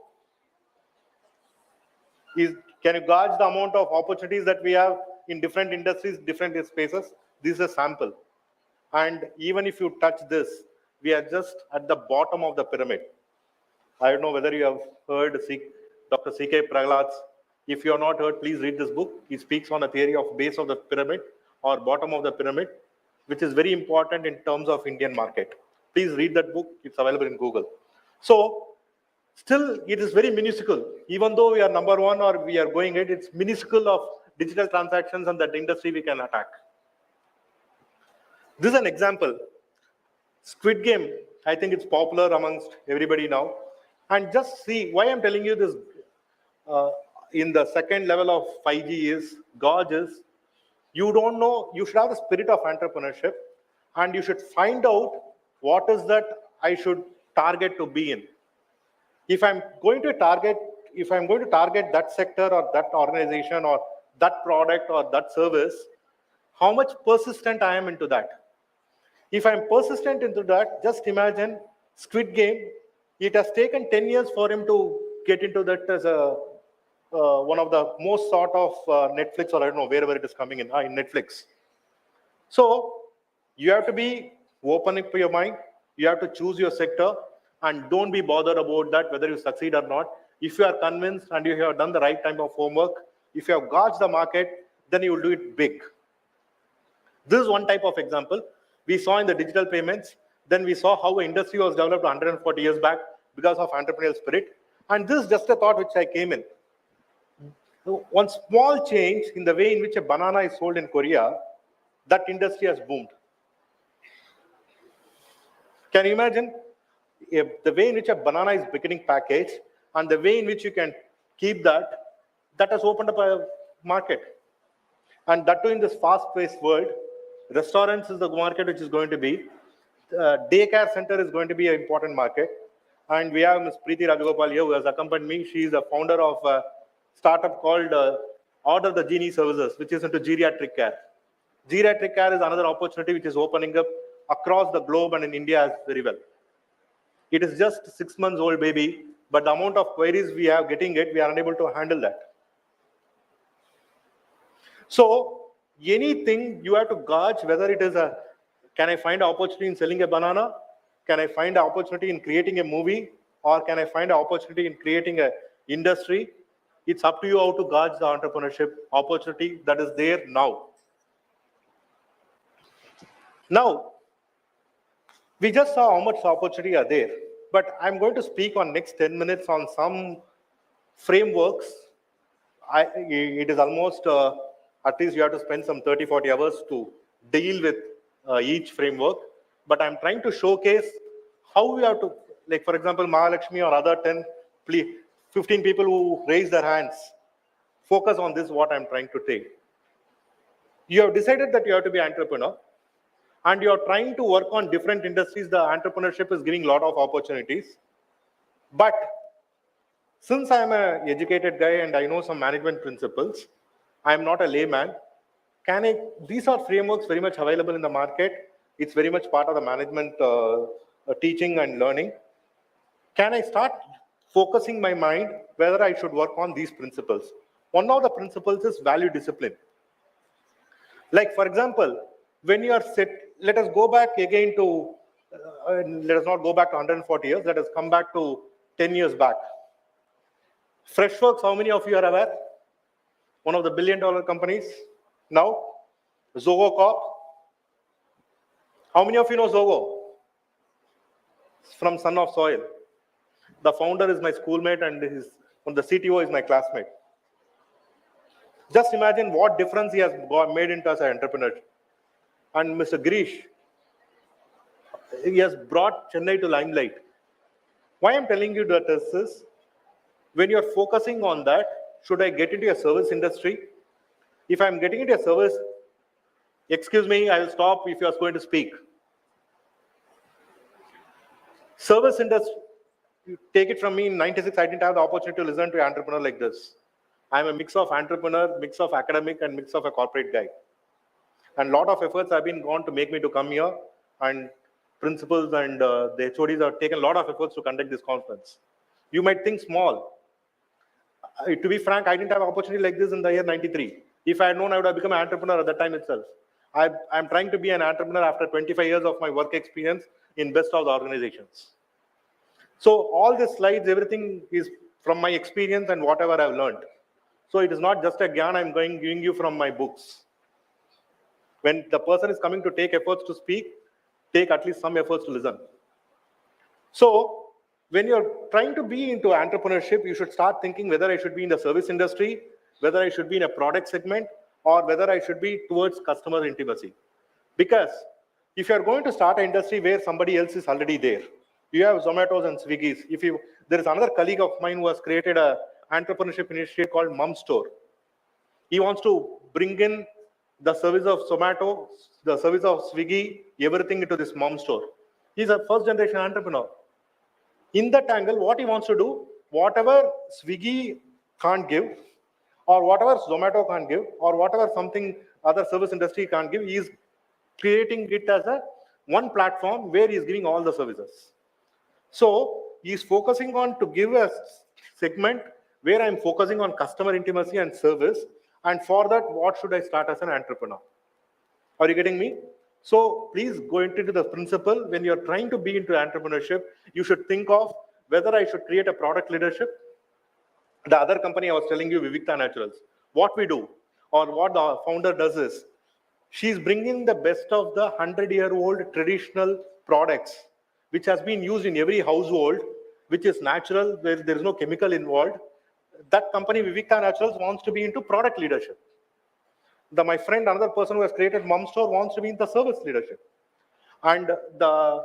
Can you gauge the amount of opportunities that we have in different industries, different spaces? This is a sample. And even if you touch this, we are just at the bottom of the pyramid. I don't know whether you have heard Dr. C.K. Praglad's. If you have not heard, please read this book. He speaks on a theory of base of the pyramid or bottom of the pyramid, which is very important in terms of Indian market. Please read that book. It's available in Google. So still, it is very minuscule. Even though we are number one or we are going it, it's minuscule of digital transactions and that industry we can attack. This is an example. Squid Game, I think it's popular amongst everybody now. And just see why I'm telling you this in the second level of 5G is, Gauge is, you don't know, you should have the spirit of entrepreneurship and you should find out what is that I should target to be in. If I'm going to target that sector or that organization or that product or that service, how much persistent I am into that. If I'm persistent into that, just imagine Squid Game. It has taken 10 years for him to get into that as a one of the most sort of Netflix, or I don't know, wherever it is coming in Netflix. So you have to be open up your mind. You have to choose your sector and don't be bothered about that, whether you succeed or not. If you are convinced and you have done the right type of homework, if you have gauged the market, then you will do it big. This is one type of example. We saw in the digital payments, then we saw how industry was developed 140 years back because of entrepreneurial spirit. And this is just a thought which I came in. One small change in the way in which a banana is sold in Korea, that industry has boomed. Can you imagine if the way in which a banana is becoming packaged and the way in which you can keep that has opened up a market. And that too in this fast-paced world, restaurants is the market which is going to be. Daycare center is going to be an important market. And we have Ms. Preeti Rajagopal here who has accompanied me. She is the founder of a startup called Order the Genie Services, which is into geriatric care. Geriatric care is another opportunity which is opening up across the globe and in India as very well. It is just 6 months old baby, but the amount of queries we are getting we are unable to handle that. So anything you have to gauge whether it is can I find an opportunity in selling a banana? Can I find an opportunity in creating a movie? Or can I find an opportunity in creating an industry? It's up to you how to gauge the entrepreneurship opportunity that is there now. Now, we just saw how much opportunity are there, but I'm going to speak on next 10 minutes on some frameworks. It is almost, at least you have to spend some 30, 40 hours to deal with each framework, but I'm trying to showcase how we have to, like for example, Mahalakshmi or other 15 people who raise their hands, focus on this, what I'm trying to take. You have decided that you have to be an entrepreneur, and you're trying to work on different industries. The entrepreneurship is giving a lot of opportunities. But since I'm an educated guy and I know some management principles, I'm not a layman. These are frameworks very much available in the market. It's very much part of the management teaching and learning. Can I start focusing my mind whether I should work on these principles? One of the principles is value discipline. Like for example, when you are let us go back again to, let us not go back to 140 years, let us come back to 10 years back. Freshworks, how many of you are aware? one of the billion-dollar companies now, Zogo Corp. How many of you know Zogo? From Son of Soil. The founder is my schoolmate and the CTO is my classmate. Just imagine what difference he has made into as an entrepreneur. And Mr. Girish, he has brought Chennai to limelight. Why I'm telling you that is when you're focusing on that, should I get into a service industry? If I'm getting into a service, excuse me, I will stop if you're going to speak. Service industry, you take it from me, in 96, I didn't have the opportunity to listen to an entrepreneur like this. I'm a mix of entrepreneur, mix of academic, and mix of a corporate guy. And a lot of efforts have been gone to make me to come here, and principals and the HODs have taken a lot of efforts to conduct this conference. You might think small. To be frank, I didn't have an opportunity like this in the year 93. If I had known, I would have become an entrepreneur at that time itself. I'm trying to be an entrepreneur after 25 years of my work experience in best of the organizations. So all these slides, everything is from my experience and whatever I've learned. So it is not just a gyan I'm giving you from my books. When the person is coming to take efforts to speak, take at least some efforts to listen. So when you're trying to be into entrepreneurship, you should start thinking whether I should be in the service industry, whether I should be in a product segment, or whether I should be towards customer intimacy. Because if you're going to start an industry where somebody else is already there, you have Zomatos and Swiggies. There is another colleague of mine who has created an entrepreneurship initiative called Mum Store. He wants to bring in the service of Zomato, the service of Swiggy, everything into this Mum Store. He's a first generation entrepreneur. In that angle, what he wants to do, whatever Swiggy can't give, or whatever Zomato can't give, or whatever something other service industry can't give, he is creating it as one platform where he is giving all the services. So he is focusing on to give a segment where I'm focusing on customer intimacy and service. And for that, what should I start as an entrepreneur? Are you getting me? So please go into the principle. When you're trying to be into entrepreneurship, you should think of whether I should create a product leadership. The other company I was telling you, Vivikta Naturals, what we do or what the founder does is, she's bringing the best of the 100-year-old traditional products, which has been used in every household, which is natural, where there is no chemical involved. That company, Vivikta Naturals, wants to be into product leadership. My friend, another person who has created Mum Store, wants to be in the service leadership. And the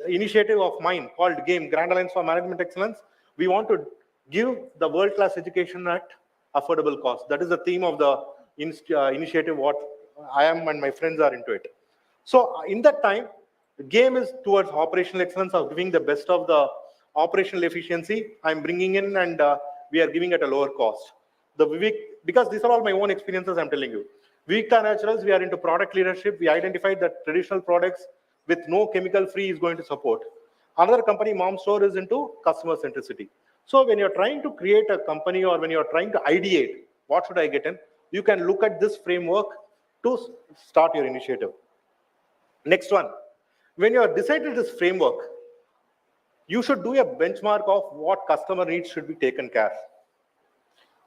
initiative of mine called GAME, Grand Alliance for Management Excellence, we want to give the world-class education at affordable cost. That is the theme of the initiative, what I am and my friends are into it. So in that time, GAME is towards operational excellence of giving the best of the operational efficiency. I'm bringing in and we are giving at a lower cost. Because these are all my own experiences, I'm telling you. Vivikta Naturals, we are into product leadership. We identified that traditional products with no chemical free is going to support. Another company, Mom Store, is into customer centricity. So when you're trying to create a company or when you're trying to ideate, what should I get in? You can look at this framework to start your initiative. Next one, when you have decided this framework, you should do a benchmark of what customer needs should be taken care of.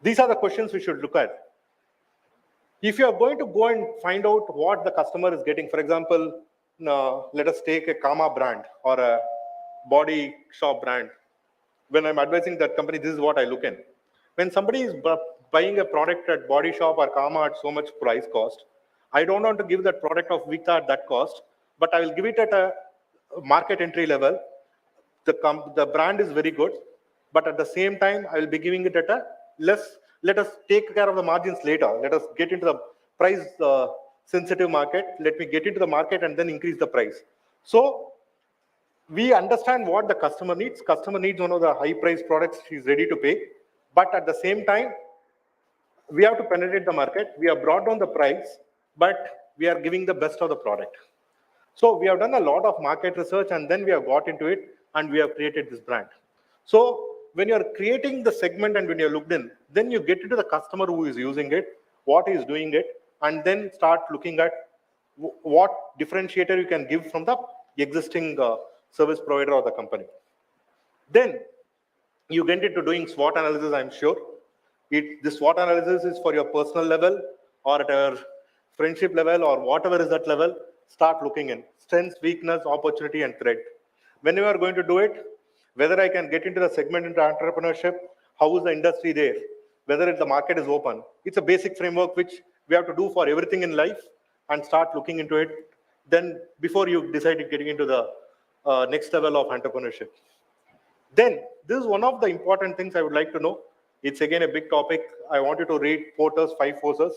These are the questions we should look at. If you are going to go and find out what the customer is getting, for example, let us take a Kama brand or a body shop brand. When I'm advising that company, this is what I look in. When somebody is buying a product at Body Shop or Kama at so much price cost, I don't want to give that product of Victa at that cost, but I will give it at a market entry level. The brand is very good, but at the same time, I will be giving it at a less. Let us take care of the margins later. Let us get into the price sensitive market. Let me get into the market and then increase the price. So we understand what the customer needs. Customer needs one of the high price products she's ready to pay. But at the same time, we have to penetrate the market. We have brought down the price, but we are giving the best of the product. So we have done a lot of market research and then we have got into it and we have created this brand. So when you're creating the segment and when you're looked in, then you get into the customer who is using it, what is doing it, and then start looking at what differentiator you can give from the existing service provider or the company. Then you get into doing SWOT analysis, I'm sure. This SWOT analysis is for your personal level or at your friendship level or whatever is that level. Start looking in strengths, weakness, opportunity, and threat. When you are going to do it, whether I can get into the segment into entrepreneurship, how is the industry there, whether the market is open. It's a basic framework which we have to do for everything in life and start looking into it. Then before you decide getting into the next level of entrepreneurship. Then this is one of the important things I would like to know. It's again a big topic. I want you to read Porter's 5 Forces,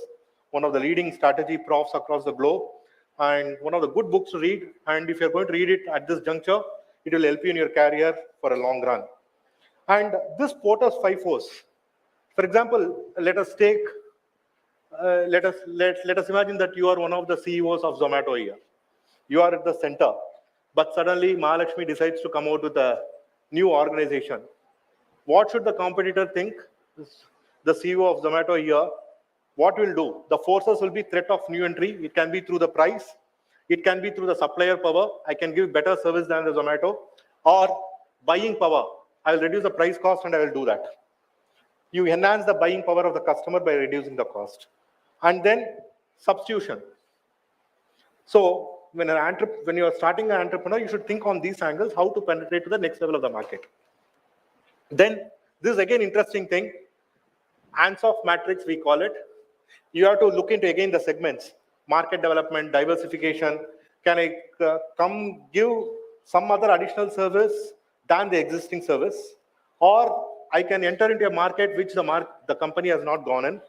one of the leading strategy profs across the globe, and one of the good books to read. And if you're going to read it at this juncture, it will help you in your career for a long run. And this Porter's 5 Forces, for example, let us imagine that you are one of the CEOs of Zomato here. You are at the center, but suddenly Mahalakshmi decides to come out with a new organization. What should the competitor think? The CEO of Zomato here, what will do? The forces will be threat of new entry. It can be through the price. It can be through the supplier power. I can give better service than the Zomato. Or buying power. I will reduce the price cost and I will do that. You enhance the buying power of the customer by reducing the cost. And then substitution. So when you are starting an entrepreneur, you should think on these angles, how to penetrate to the next level of the market. Then this is again interesting thing. Ansoff matrix, we call it. You have to look into again the segments, market development, diversification. Can I come give some other additional service than the existing service? Or I can enter into a market which the company has not gone in.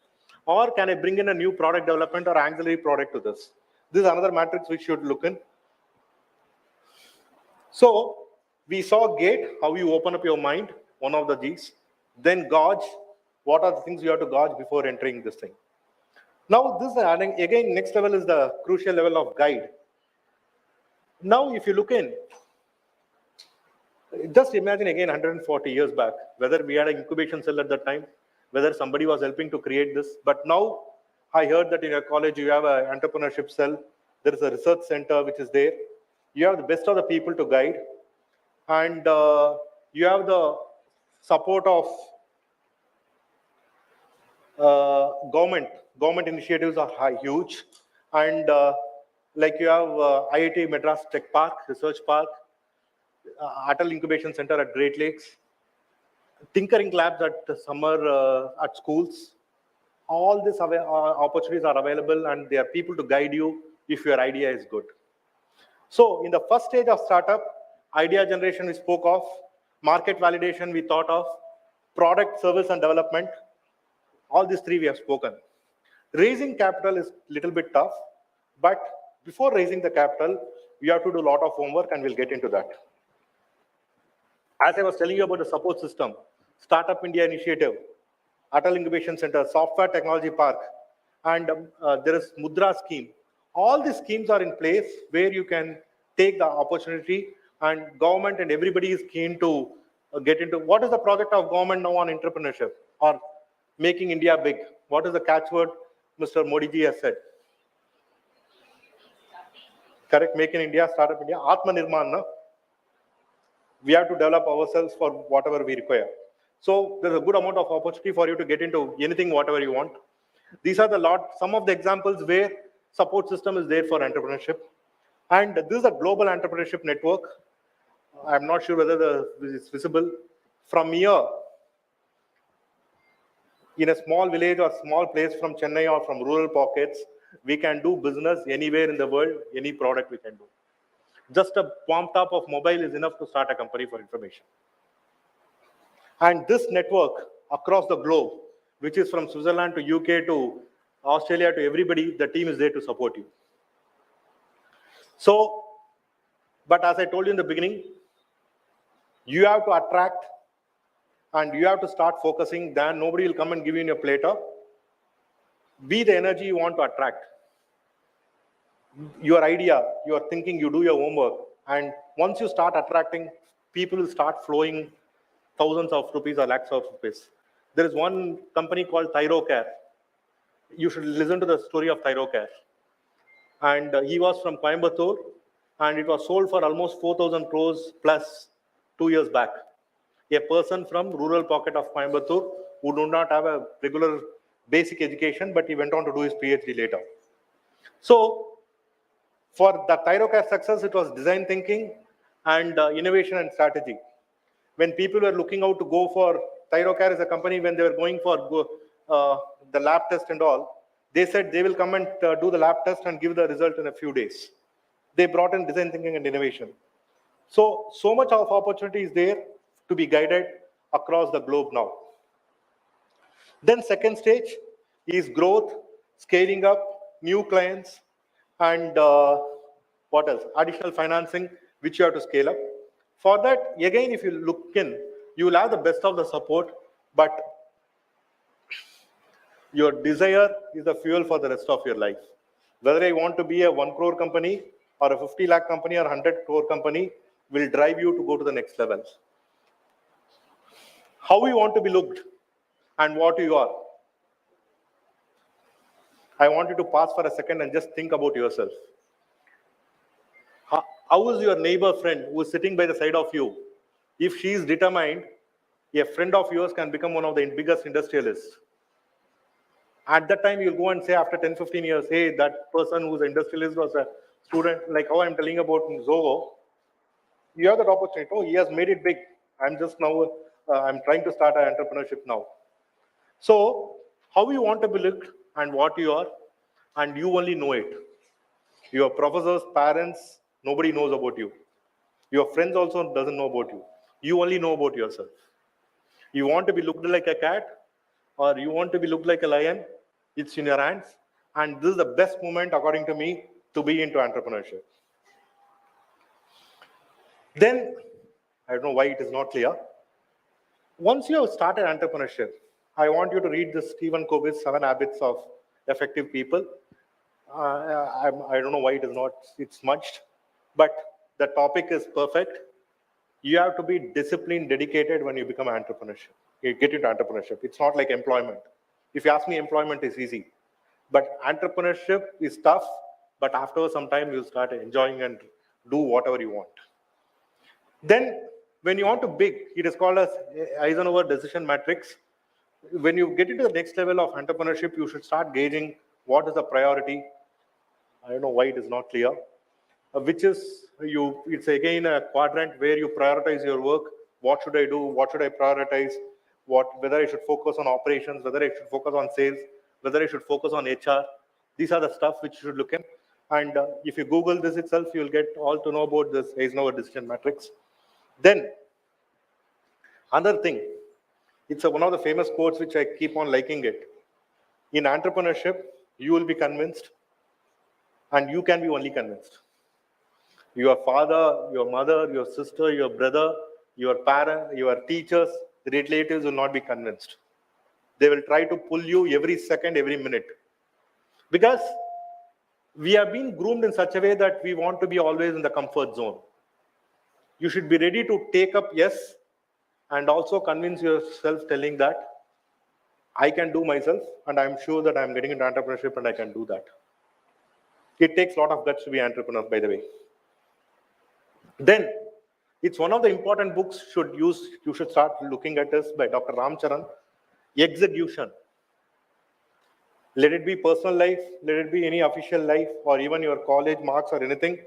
Or can I bring in a new product development or auxiliary product to this? This is another matrix we should look in. So we saw gate, how you open up your mind, one of the G's. Then gauge, what are the things you have to gauge before entering this thing. Now this again, next level is the crucial level of guide. Now if you look in, just imagine again 140 years back, whether we had an incubation cell at that time, whether somebody was helping to create this. But now I heard that in your college you have an entrepreneurship cell. There is a research center which is there. You have the best of the people to guide. And you have the support of government initiatives are huge, and like you have IIT Madras Tech Park, Research Park, Atal Incubation Center at Great Lakes, tinkering labs at summer at schools. All these opportunities are available, and there are people to guide you if your idea is good. So in the first stage of startup, idea generation we spoke of, market validation we thought of, product, service, and development. All these three we have spoken. Raising capital is a little bit tough, but before raising the capital, we have to do a lot of homework, and we'll get into that. As I was telling you about the support system, Startup India Initiative, Atal Incubation Center, Software Technology Park, and there is Mudra scheme. All these schemes are in place where you can take the opportunity, and government and everybody is keen to get into. What is the project of government now on entrepreneurship or making India big? What is the catchword Mr. Modi ji has said? Correct, make in India, startup India, Atmanirman. Na? We have to develop ourselves for whatever we require. So there's a good amount of opportunity for you to get into anything, whatever you want. These are some of the examples where support system is there for entrepreneurship. And this is a global entrepreneurship network. I'm not sure whether it's visible. From here, in a small village or small place from Chennai or from rural pockets, we can do business anywhere in the world, any product we can do. Just a palm top of mobile is enough to start a company for information. And this network across the globe, which is from Switzerland to UK to Australia to everybody, the team is there to support you. So, but as I told you in the beginning, you have to attract and you have to start focusing. Then nobody will come and give you in your platter. Be the energy you want to attract. Your idea, your thinking, you do your homework. And once you start attracting, people will start flowing thousands of rupees or lakhs of rupees. There is one company called Thyrocare. You should listen to the story of Thyrocare. And he was from Coimbatore, and it was sold for almost 4,000 crores plus 2 years back. a person from rural pocket of Coimbatore who do not have a regular basic education, but he went on to do his PhD later. So for the Thyrocare success, it was design thinking and innovation and strategy. When people were looking out to go for Thyrocare as a company, when they were going for the lab test and all, they said they will come and do the lab test and give the result in a few days. They brought in design thinking and innovation. So much of opportunity is there to be guided across the globe now. Then second stage is growth, scaling up, new clients, and what else? Additional financing, which you have to scale up. For that, again, if you look in, you will have the best of the support, but your desire is the fuel for the rest of your life. Whether you want to be a 1 crore company or a 50 lakh company or 100 crore company will drive you to go to the next level. How you want to be looked and what you are. I want you to pause for a second and just think about yourself. How is your neighbor friend who is sitting by the side of you? If she is determined, a friend of yours can become one of the biggest industrialists. At that time, you'll go and say after 10, 15 years, hey, that person who's an industrialist was a student, like how I'm telling about Zoho. You have that opportunity. Oh, he has made it big. I'm just now, I'm trying to start an entrepreneurship now. So how you want to be looked and what you are, and you only know it. Your professors, parents, nobody knows about you. Your friends also doesn't know about you. You only know about yourself. You want to be looked like a cat or you want to be looked like a lion, it's in your hands. And this is the best moment, according to me, to be into entrepreneurship. Then, I don't know why it is not clear. Once you have started entrepreneurship, I want you to read this Stephen Covey's 7 Habits of Effective People. I don't know why it is not, it's smudged, but the topic is perfect. You have to be disciplined, dedicated when you become an entrepreneurship. You get into entrepreneurship. It's not like employment. If you ask me, employment is easy. But entrepreneurship is tough, but after some time, you start enjoying and do whatever you want. Then, when you want to big, it is called as Eisenhower Decision Matrix. When you get into the next level of entrepreneurship, you should start gauging what is the priority. I don't know why it is not clear. Which is, it's again a quadrant where you prioritize your work. What should I do? What should I prioritize? Whether I should focus on operations, whether I should focus on sales, whether I should focus on HR. These are the stuff which you should look in. And if you Google this itself, you'll get all to know about this Eisenhower Decision Matrix. Then, another thing, it's one of the famous quotes which I keep on liking it. In entrepreneurship, you will be convinced and you can be only convinced. Your father, your mother, your sister, your brother, your parent, your teachers, relatives will not be convinced. They will try to pull you every second, every minute. Because we have been groomed in such a way that we want to be always in the comfort zone. You should be ready to take up yes and also convince yourself telling that I can do myself and I'm sure that I'm getting into entrepreneurship and I can do that. It takes a lot of guts to be an entrepreneur, by the way. Then, it's one of the important books you should start looking at this by Dr. Ramcharan, Execution. Let it be personal life, let it be any official life, or even your college marks or anything.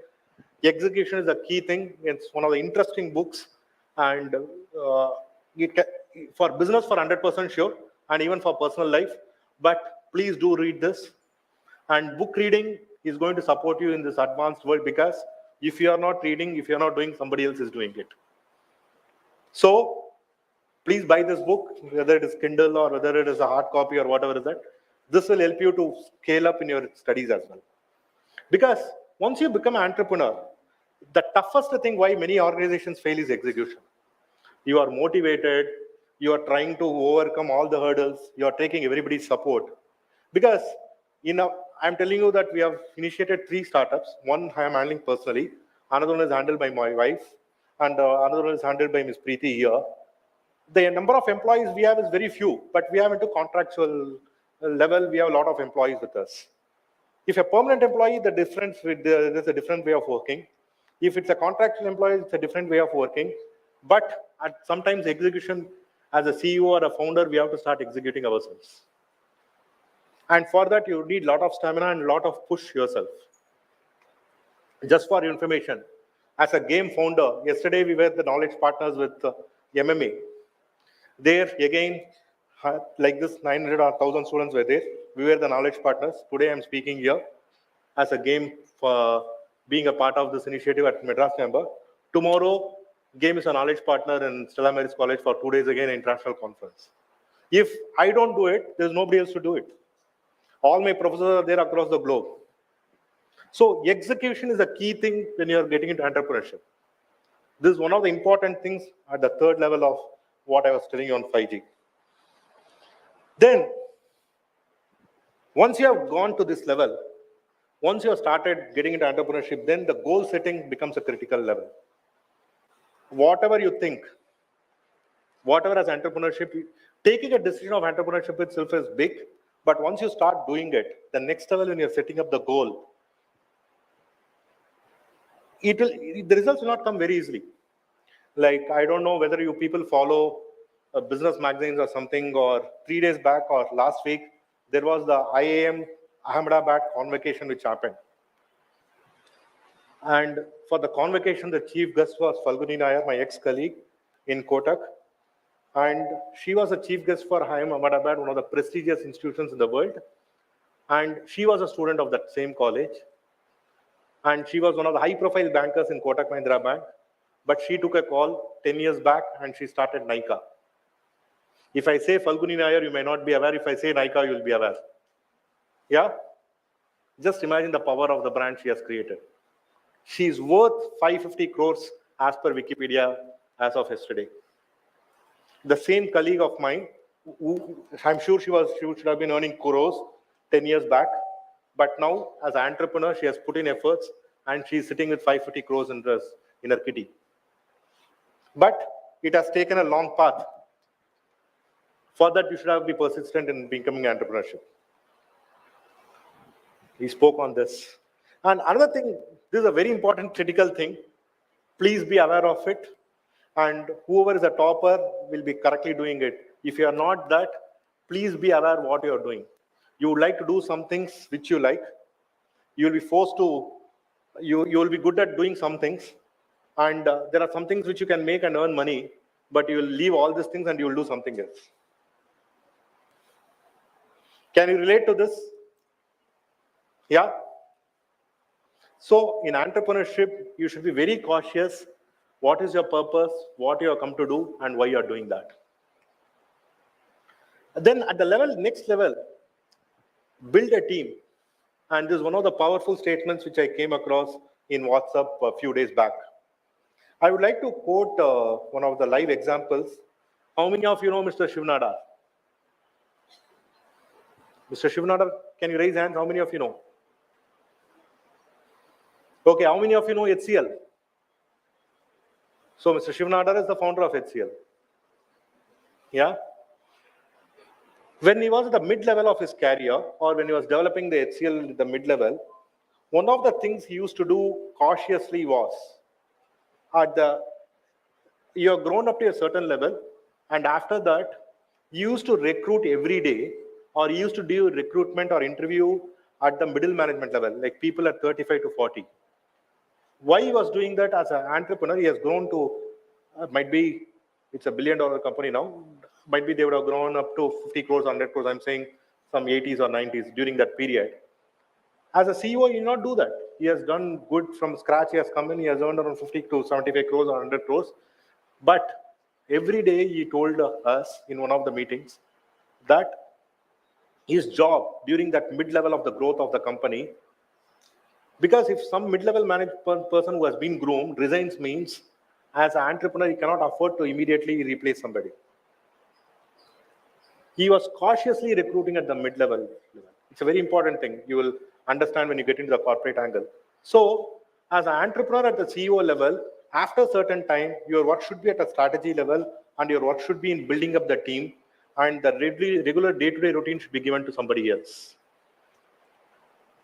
Execution is a key thing. It's one of the interesting books, and for business for 100% sure, and even for personal life. But please do read this. And book reading is going to support you in this advanced world, because if you are not reading, if you are not doing, somebody else is doing it. So please buy this book, whether it is Kindle or whether it is a hard copy or whatever is that. This will help you to scale up in your studies as well. Because once you become an entrepreneur, the toughest thing why many organizations fail is execution. You are motivated, you are trying to overcome all the hurdles, you are taking everybody's support. Because I'm telling you that we have initiated 3 startups. One I am handling personally, another one is handled by my wife, and another one is handled by Ms. Preeti here. The number of employees we have is very few, but we have into contractual level, we have a lot of employees with us. If a permanent employee, there's a different way of working. If it's a contractual employee, it's a different way of working. But sometimes execution, as a CEO or a founder, we have to start executing ourselves. And for that, you need a lot of stamina and a lot of push yourself. Just for your information, as a game founder, yesterday we were the knowledge partners with MMA. There, again, like this, 900 or 1,000 students were there. We were the knowledge partners. Today, I'm speaking here as a game for being a part of this initiative at Madras member. Tomorrow, game is a knowledge partner in Stella Maris College for 2 days again, international conference. If I don't do it, there's nobody else to do it. All my professors are there across the globe. So execution is a key thing when you're getting into entrepreneurship. This is one of the important things at the third level of what I was telling you on 5G. Then, once you have gone to this level, once you have started getting into entrepreneurship, then the goal setting becomes a critical level. Whatever you think, whatever as entrepreneurship, taking a decision of entrepreneurship itself is big, but once you start doing it, the next level when you're setting up the goal, the results will not come very easily. Like, I don't know whether you people follow business magazines or something, or 3 days back or last week, there was the IAM Ahmedabad convocation which happened. And for the convocation, the chief guest was Falguni Nair, my ex-colleague in Kotak. And she was a chief guest for IAM Ahmedabad, one of the prestigious institutions in the world. And she was a student of that same college. And she was one of the high-profile bankers in Kotak Mahindra Bank. But she took a call 10 years back and she started Nykaa. If I say Falguni Nair, you may not be aware. If I say Nykaa, you'll be aware. Yeah? Just imagine the power of the brand she has created. She is worth 550 crores as per Wikipedia as of yesterday. The same colleague of mine, who I'm sure she should have been earning crores 10 years back. But now, as an entrepreneur, she has put in efforts and she's sitting with 550 crores in her kitty. But it has taken a long path. For that, you should have to be persistent in becoming entrepreneurship. He spoke on this. And another thing, this is a very important critical thing. Please be aware of it. And whoever is a topper will be correctly doing it. If you are not that, please be aware what you are doing. You would like to do some things which you like. You will be forced to, you will be good at doing some things. And there are some things which you can make and earn money, but you will leave all these things and you will do something else. Can you relate to this? Yeah? So in entrepreneurship, you should be very cautious. What is your purpose, what you have come to do, and why you are doing that. Then at the next level, build a team. And this is one of the powerful statements which I came across in WhatsApp a few days back. I would like to quote one of the live examples. How many of you know Mr. Shivnadar? Mr. Shivnadar, can you raise hands? How many of you know? Okay, how many of you know HCL? So Mr. Shivnadar is the founder of HCL. Yeah? When he was at the mid-level of his career, or when he was developing the HCL at the mid-level, one of the things he used to do cautiously was, you have grown up to a certain level, and after that, you used to recruit every day, or you used to do recruitment or interview at the middle management level, like people at 35 to 40. Why he was doing that as an entrepreneur? He has grown to, might be, it's $1 billion company now, might be they would have grown up to 50 crores, 100 crores, I'm saying some 80s or 90s during that period. As a CEO, he will not do that. He has done good from scratch. He has come in, he has earned around 50 to 75 crores or 100 crores. But every day he told us in one of the meetings that his job during that mid-level of the growth of the company, because if some mid-level person who has been groomed resigns, means as an entrepreneur, he cannot afford to immediately replace somebody. He was cautiously recruiting at the mid-level. It's a very important thing. You will understand when you get into the corporate angle. So, as an entrepreneur at the CEO level, after a certain time, your work should be at a strategy level, and your work should be in building up the team, and the regular day-to-day routine should be given to somebody else.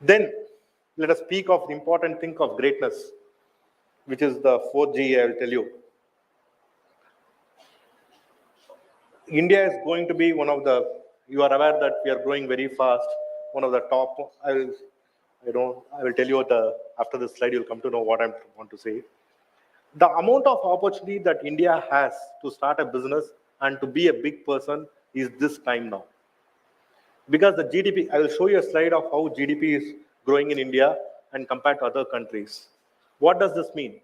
Then, let us speak of the important thing of greatness, which is the 4G I will tell you. India is going to be one of the, you are aware that we are growing very fast, one of the top, I will tell you after this slide, you'll come to know what I want to say. The amount of opportunity that India has to start a business and to be a big person is this time now. Because the GDP, I will show you a slide of how GDP is growing in India and compared to other countries. What does this mean?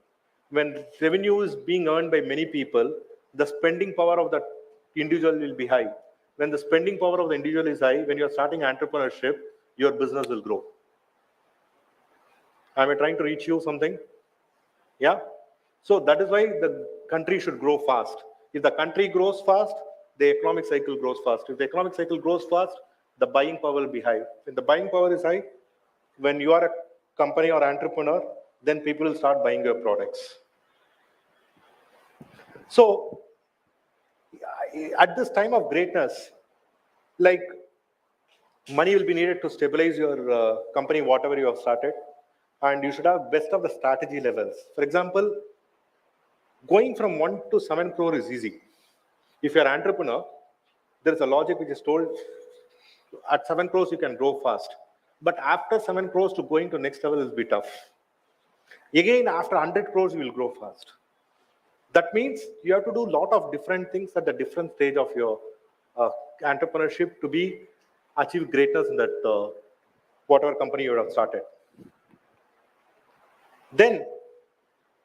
When revenue is being earned by many people, the spending power of the individual will be high. When the spending power of the individual is high, when you're starting entrepreneurship, your business will grow. Am I trying to reach you something? Yeah? So that is why the country should grow fast. If the country grows fast, the economic cycle grows fast. If the economic cycle grows fast, the buying power will be high. When the buying power is high, when you are a company or entrepreneur, then people will start buying your products. So at this time of greatness, like money will be needed to stabilize your company, whatever you have started, and you should have best of the strategy levels. For example, going from 1 to 7 crore is easy. If you're an entrepreneur, there is a logic which is told at 7 crores you can grow fast. But after 7 crores to going to next level will be tough. Again, after 100 crores, you will grow fast. That means you have to do a lot of different things at the different stage of your entrepreneurship to be achieve greatness in that whatever company you have started. Then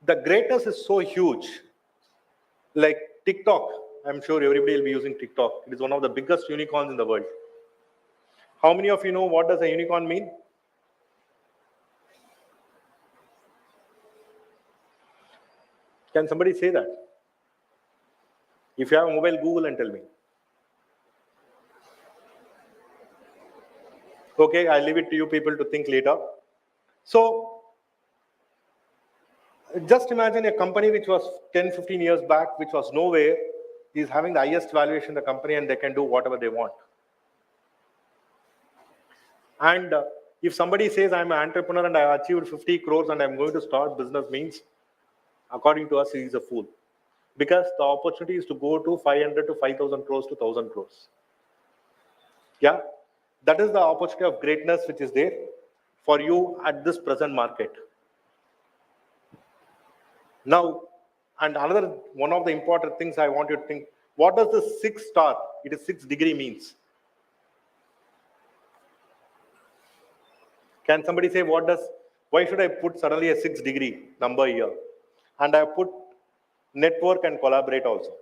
the greatness is so huge, like TikTok. I'm sure everybody will be using TikTok. It is one of the biggest unicorns in the world. How many of you know what does a unicorn mean? Can somebody say that? If you have a mobile, Google and tell me. Okay, I'll leave it to you people to think later. So, just imagine a company which was 10, 15 years back, which was nowhere, is having the highest valuation in the company and they can do whatever they want. And if somebody says, I'm an entrepreneur and I achieved 50 crores and I'm going to start business means, according to us, he is a fool. Because the opportunity is to go to 500 to 5,000 crores to 1,000 crores. Yeah, that is the opportunity of greatness which is there for you at this present market. Now, and another one of the important things I want you to think, what does the 6 star, it is 6 degree means? Can somebody say why should I put suddenly a 6 degree number here? And I put network and collaborate also.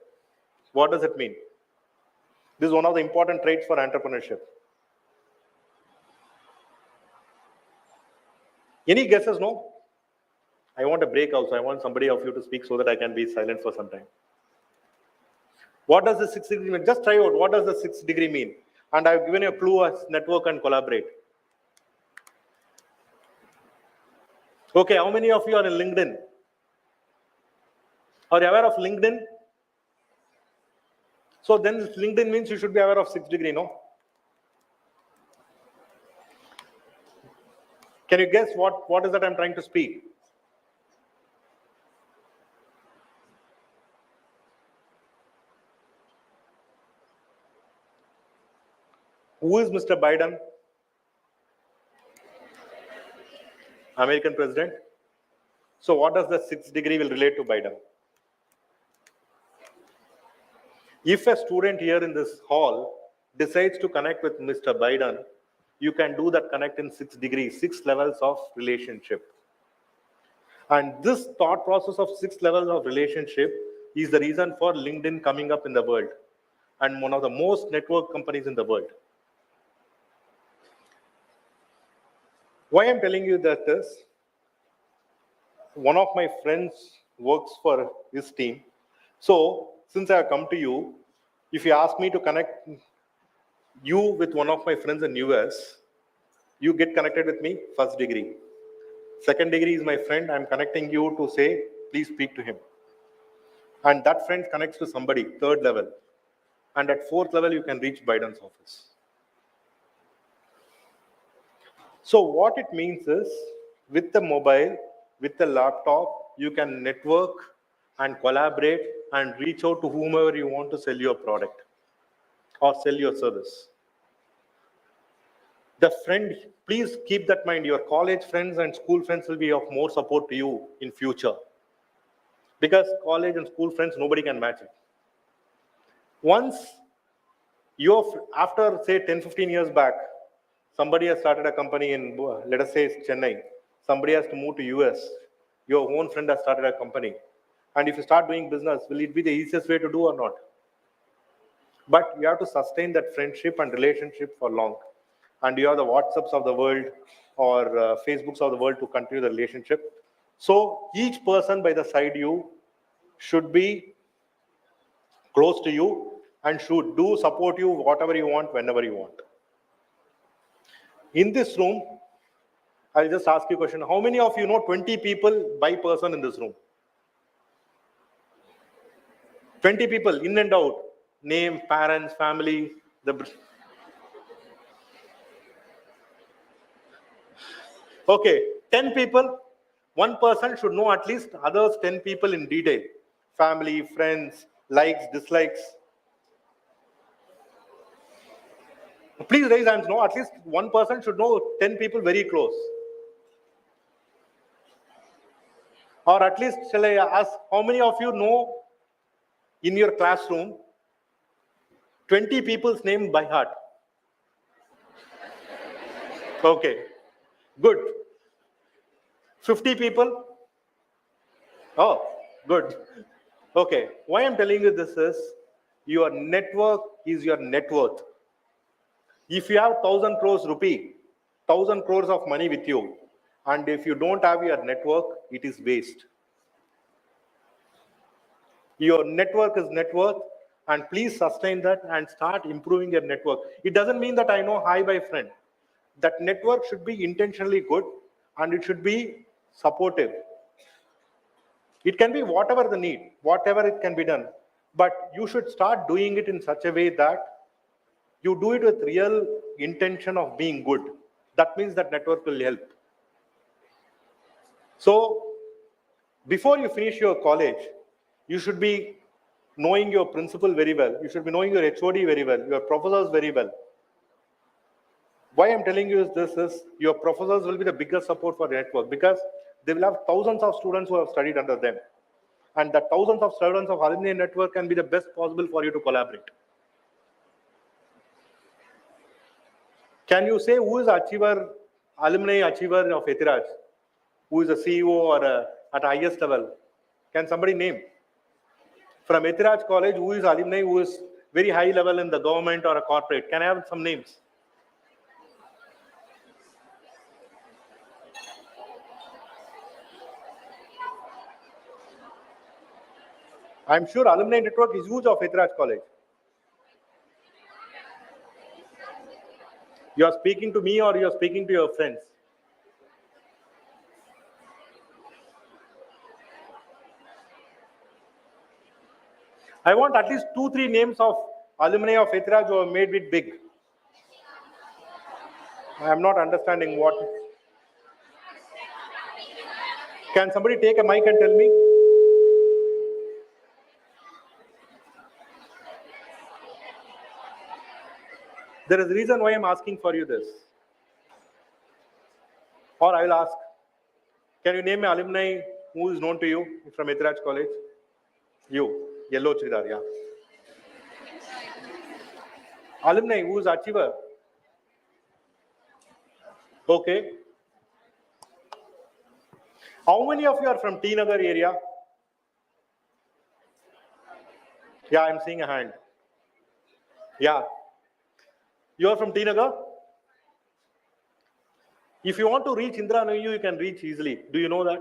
What does it mean? This is one of the important traits for entrepreneurship. Any guesses? No? I want a break also. I want somebody of you to speak so that I can be silent for some time. What does the 6 degree mean? Just try out. What does the 6 degree mean? And I've given you a clue as network and collaborate. Okay, how many of you are in LinkedIn? Are you aware of LinkedIn? So then LinkedIn means you should be aware of 6 degree, no? Can you guess what is that I'm trying to speak? Who is Mr. Biden? American president. So what does the 6 degree will relate to Biden? If a student here in this hall decides to connect with Mr. Biden, you can do that connect in 6 degrees, 6 levels of relationship. And this thought process of 6 levels of relationship is the reason for LinkedIn coming up in the world and one of the most network companies in the world. Why I'm telling you that is, one of my friends works for his team. So since I have come to you, if you ask me to connect you with one of my friends in US, you get connected with me, 1st degree. 2nd degree is my friend. I'm connecting you to say, please speak to him. And that friend connects to somebody, 3rd level. And at 4th level, you can reach Biden's office. So what it means is, with the mobile, with the laptop, you can network and collaborate and reach out to whomever you want to sell your product. or sell your service. The friend, please keep that in mind. Your college friends and school friends will be of more support to you in future. Because college and school friends, nobody can match it. Once after say 10, 15 years back, somebody has started a company in, let us say Chennai. Somebody has to move to US. Your own friend has started a company. And if you start doing business, will it be the easiest way to do or not? But you have to sustain that friendship and relationship for long. And you have the WhatsApps of the world or Facebooks of the world to continue the relationship. So each person by the side you should be close to you and should do support you whatever you want, whenever you want. In this room, I'll just ask you a question. How many of you know 20 people by person in this room? 20 people in and out. Name, parents, family. Okay, 10 people. One person should know at least others 10 people in detail. Family, friends, likes, dislikes. Please raise hands. No, at least one person should know 10 people very close. Or at least, shall I ask, how many of you know in your classroom 20 people's name by heart? Okay, good. 50 people? Oh, good. Okay, why I'm telling you this is, your network is your net worth. If you have 1,000 crores rupee, 1,000 crores of money with you, and if you don't have your network, it is waste. Your network is net worth, and please sustain that and start improving your network. It doesn't mean that I know hi, bye, friend. That network should be intentionally good and it should be supportive. It can be whatever the need, whatever it can be done, but you should start doing it in such a way that you do it with real intention of being good. That means that network will help. So before you finish your college, you should be knowing your principal very well. You should be knowing your HOD very well, your professors very well. Why I'm telling you this is, your professors will be the biggest support for the network because they will have thousands of students who have studied under them. And the thousands of students of alumni network can be the best possible for you to collaborate. Can you say who is alumni achiever of Ethiraj? Who is a CEO or at highest level? Can somebody name? From Ethiraj College, who is alumni, who is very high level in the government or a corporate? Can I have some names? I'm sure alumni network is huge of Ethiraj College. You are speaking to me or you are speaking to your friends? I want at least 2-3 names of alumni of Ethiraj who have made it big. I am not understanding what. Can somebody take a mic and tell me? There is a reason why I'm asking for you this. Or I will ask, can you name an alumni who is known to you from Ethiraj College? You, Yellow Chidar, yeah. Alumni who is achiever? Okay. How many of you are from T Nagar area? Yeah, I'm seeing a hand. Yeah. You are from T Nagar? If you want to reach Indra Nuyyu, you can reach easily. Do you know that?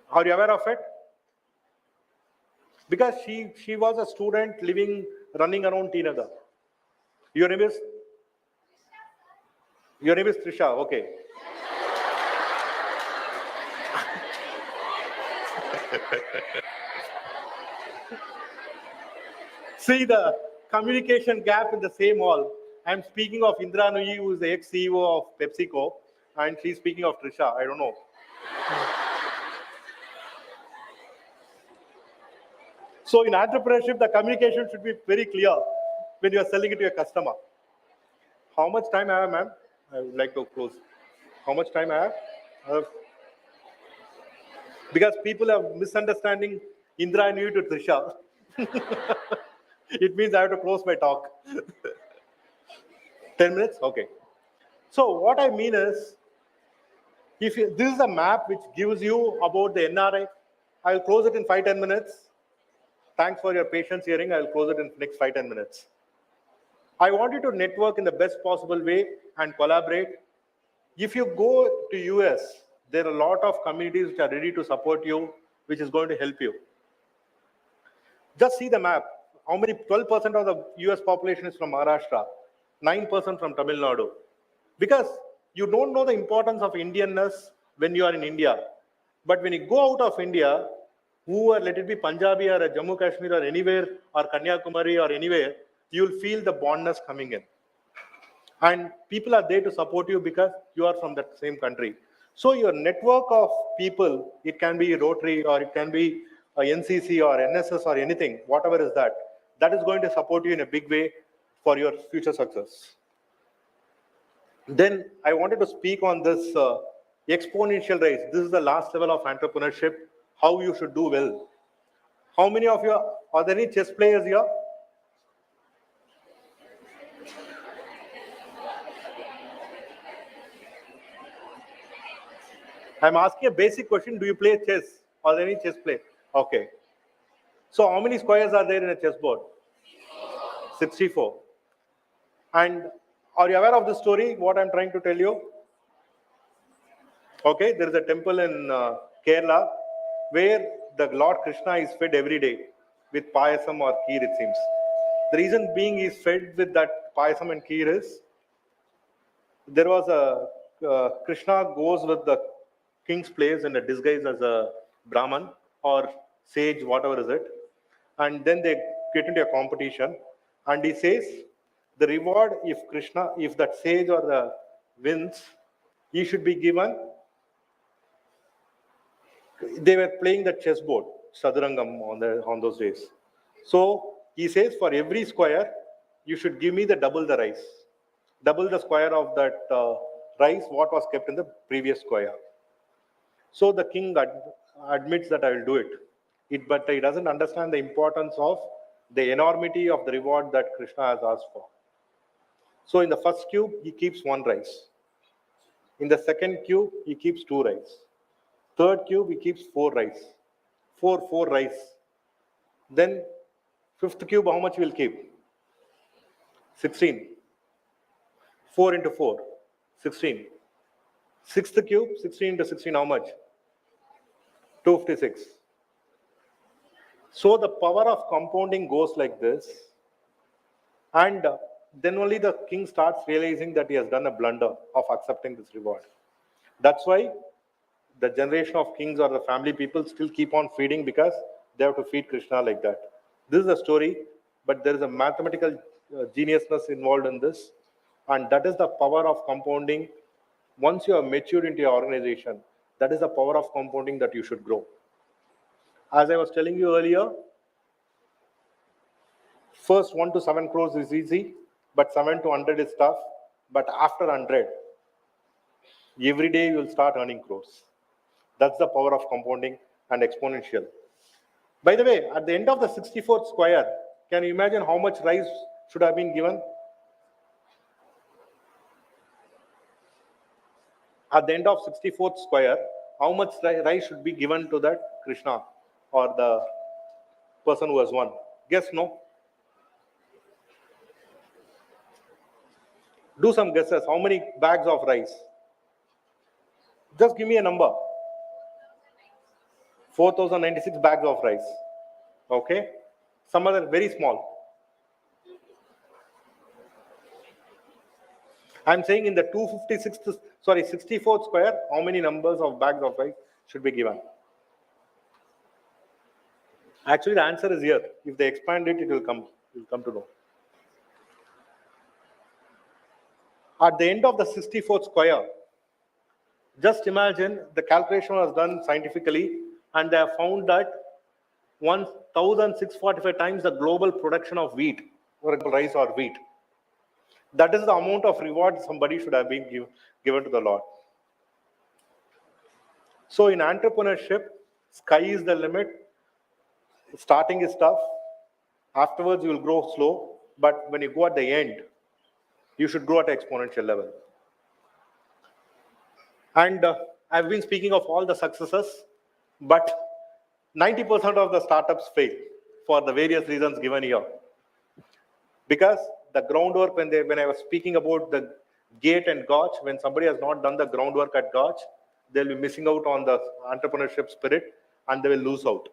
Are you aware of it? Because she was a student running around T Nagar. Your name is Trisha. Okay. See the communication gap in the same hall. I'm speaking of Indra Nuyyu, who is the ex-CEO of PepsiCo, and she's speaking of Trisha. I don't know. So in entrepreneurship, the communication should be very clear. when you are selling it to a customer. How much time I have, ma'am? I would like to close. How much time I have? Because people are misunderstanding Indra and you to Trisha. It means I have to close my talk. 10 minutes? Okay. So what I mean is, this is a map which gives you about the NRI. I'll close it in 5-10 minutes. Thanks for your patience hearing. I'll close it in the next 5-10 minutes. I want you to network in the best possible way and collaborate. If you go to US, there are a lot of communities which are ready to support you, which is going to help you. Just see the map. How many? 12% of the US population is from Maharashtra, 9% from Tamil Nadu. Because you don't know the importance of Indianness when you are in India. But when you go out of India, whoever, let it be Punjabi or Jammu Kashmir or anywhere, or Kanyakumari or anywhere, you'll feel the bondness coming in. And people are there to support you because you are from that same country. So your network of people, it can be Rotary or it can be a NCC or NSS or anything, whatever is that is going to support you in a big way for your future success. Then I wanted to speak on this exponential rise. This is the last level of entrepreneurship, how you should do well. How many of you, are there any chess players here? I'm asking a basic question. Do you play chess? Are there any chess play? Okay. So how many squares are there in a chessboard? 64. And are you aware of the story, what I'm trying to tell you? Okay, there is a temple in Kerala where the Lord Krishna is fed every day with payasam or kheer, it seems. The reason being he's fed with that payasam and kheer is, there was a Krishna goes with the king's place in a disguise as a Brahman or sage, whatever is it, and then they get into a competition, and he says the reward, if that sage or the wins, he should be given. They were playing the chessboard, Sadurangam on those days. So he says, for every square, you should give me double the rice, double the square of that rice what was kept in the previous square. So the king admits that I will do it. But he doesn't understand the importance of the enormity of the reward that Krishna has asked for. So in the first cube, he keeps 1 rice. In the second cube, he keeps 2 rice. Third cube, he keeps 4 rice. 4 rice. Then fifth cube, how much will keep? 16. 4 into 4, 16. Sixth cube, 16 into 16, how much? 256. So the power of compounding goes like this. And then only the king starts realizing that he has done a blunder of accepting this reward. That's why the generation of kings or the family people still keep on feeding, because they have to feed Krishna like that. This is a story, but there is a mathematical geniusness involved in this. And that is the power of compounding. Once you are matured into your organization, that is the power of compounding that you should grow. As I was telling you earlier, first 1 to 7 crores is easy, but 7 to 100 is tough. But after 100, every day you will start earning crores. That's the power of compounding and exponential. By the way, at the end of the 64th square, can you imagine how much rice should have been given? At the end of 64th square, how much rice should be given to that Krishna or the person who has won? Guess no? Do some guesses. How many bags of rice? Just give me a number. 4,096 bags of rice. Okay? Some other very small. I'm saying in the 64th square, how many numbers of bags of rice should be given? Actually, the answer is here. If they expand it, it will come. You'll come to know. At the end of the 64th square, just imagine the calculation was done scientifically, and they have found that 1,645 times the global production of wheat for example, rice or wheat. That is the amount of reward somebody should have been given to the Lord. So in entrepreneurship, sky is the limit. Starting is tough. Afterwards, you will grow slow. But when you go at the end, you should grow at an exponential level. And I've been speaking of all the successes, but 90% of the startups fail for the various reasons given here. Because the groundwork, when I was speaking about the gate and gauge, when somebody has not done the groundwork at gauge, they'll be missing out on the entrepreneurship spirit and they will lose out.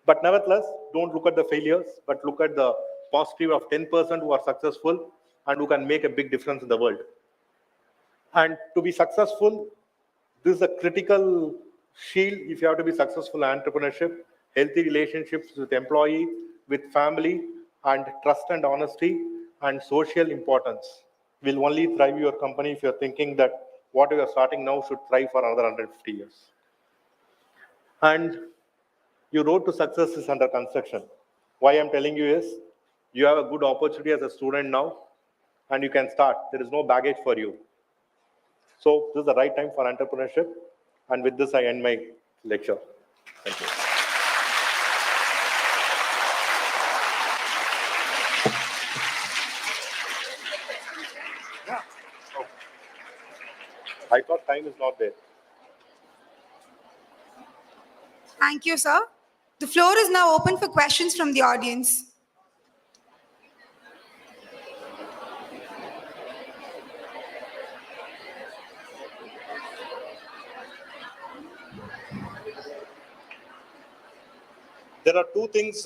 But nevertheless, don't look at the failures, but look at the positive of 10% who are successful and who can make a big difference in the world. And to be successful, this is a critical shield if you have to be successful in entrepreneurship, healthy relationships with employee, with family, and trust and honesty, and social importance will only thrive your company if you're thinking that what you are starting now should thrive for another 150 years. And your road to success is under construction. Why I'm telling you is, you have a good opportunity as a student now, and you can start. There is no baggage for you. So this is the right time for entrepreneurship. And with this, I end my lecture. Thank you. Yeah. Oh. I thought time is not there. Thank you, sir. The floor is now open for questions from the audience. There are two things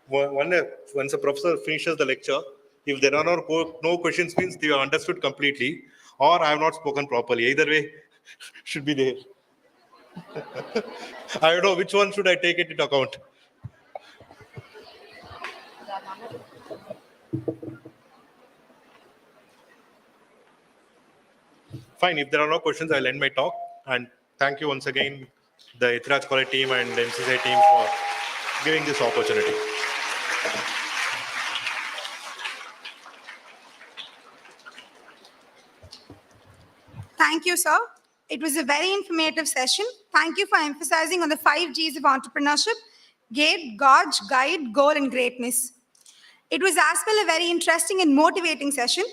once a professor finishes the lecture, if there are no questions, means they are understood completely, or I have not spoken properly. Either way, should be there. I don't know which one should I take it into account. Fine. If there are no questions, I'll end my talk. And thank you once again, the Ethiraj College team and the MCCI team for giving this opportunity. Thank you, sir. It was a very informative session. Thank you for emphasizing on the 5 Gs of entrepreneurship: gate, gauge, guide, goal, and greatness. It was as well a very interesting and motivating session.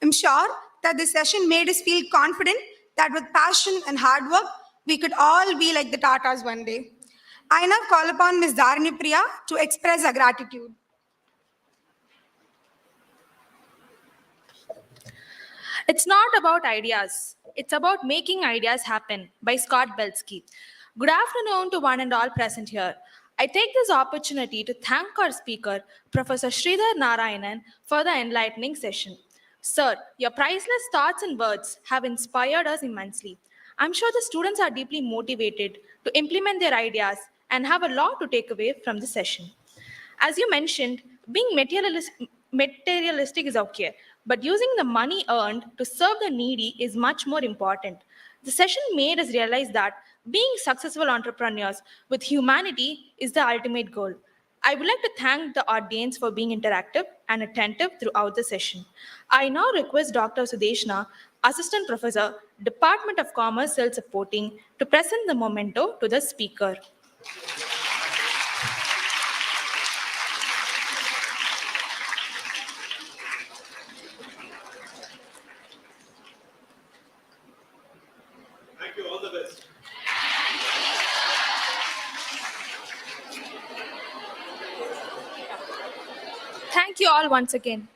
I'm sure that this session made us feel confident that with passion and hard work, we could all be like the Tatas one day. I now call upon Ms. Dharani Priya to express her gratitude. It's not about ideas. It's about making ideas happen by Scott Belsky. Good afternoon to one and all present here. I take this opportunity to thank our speaker, Professor Sridhar Narayanan, for the enlightening session. Sir, your priceless thoughts and words have inspired us immensely. I'm sure the students are deeply motivated to implement their ideas and have a lot to take away from the session. As you mentioned, being materialistic is okay, but using the money earned to serve the needy is much more important. The session made us realize that being successful entrepreneurs with humanity is the ultimate goal. I would like to thank the audience for being interactive and attentive throughout the session. I now request Dr. Sudeshna, Assistant Professor, Department of Commerce Self Supporting, to present the memento to the speaker. Thank you. All the best. Thank you all once again.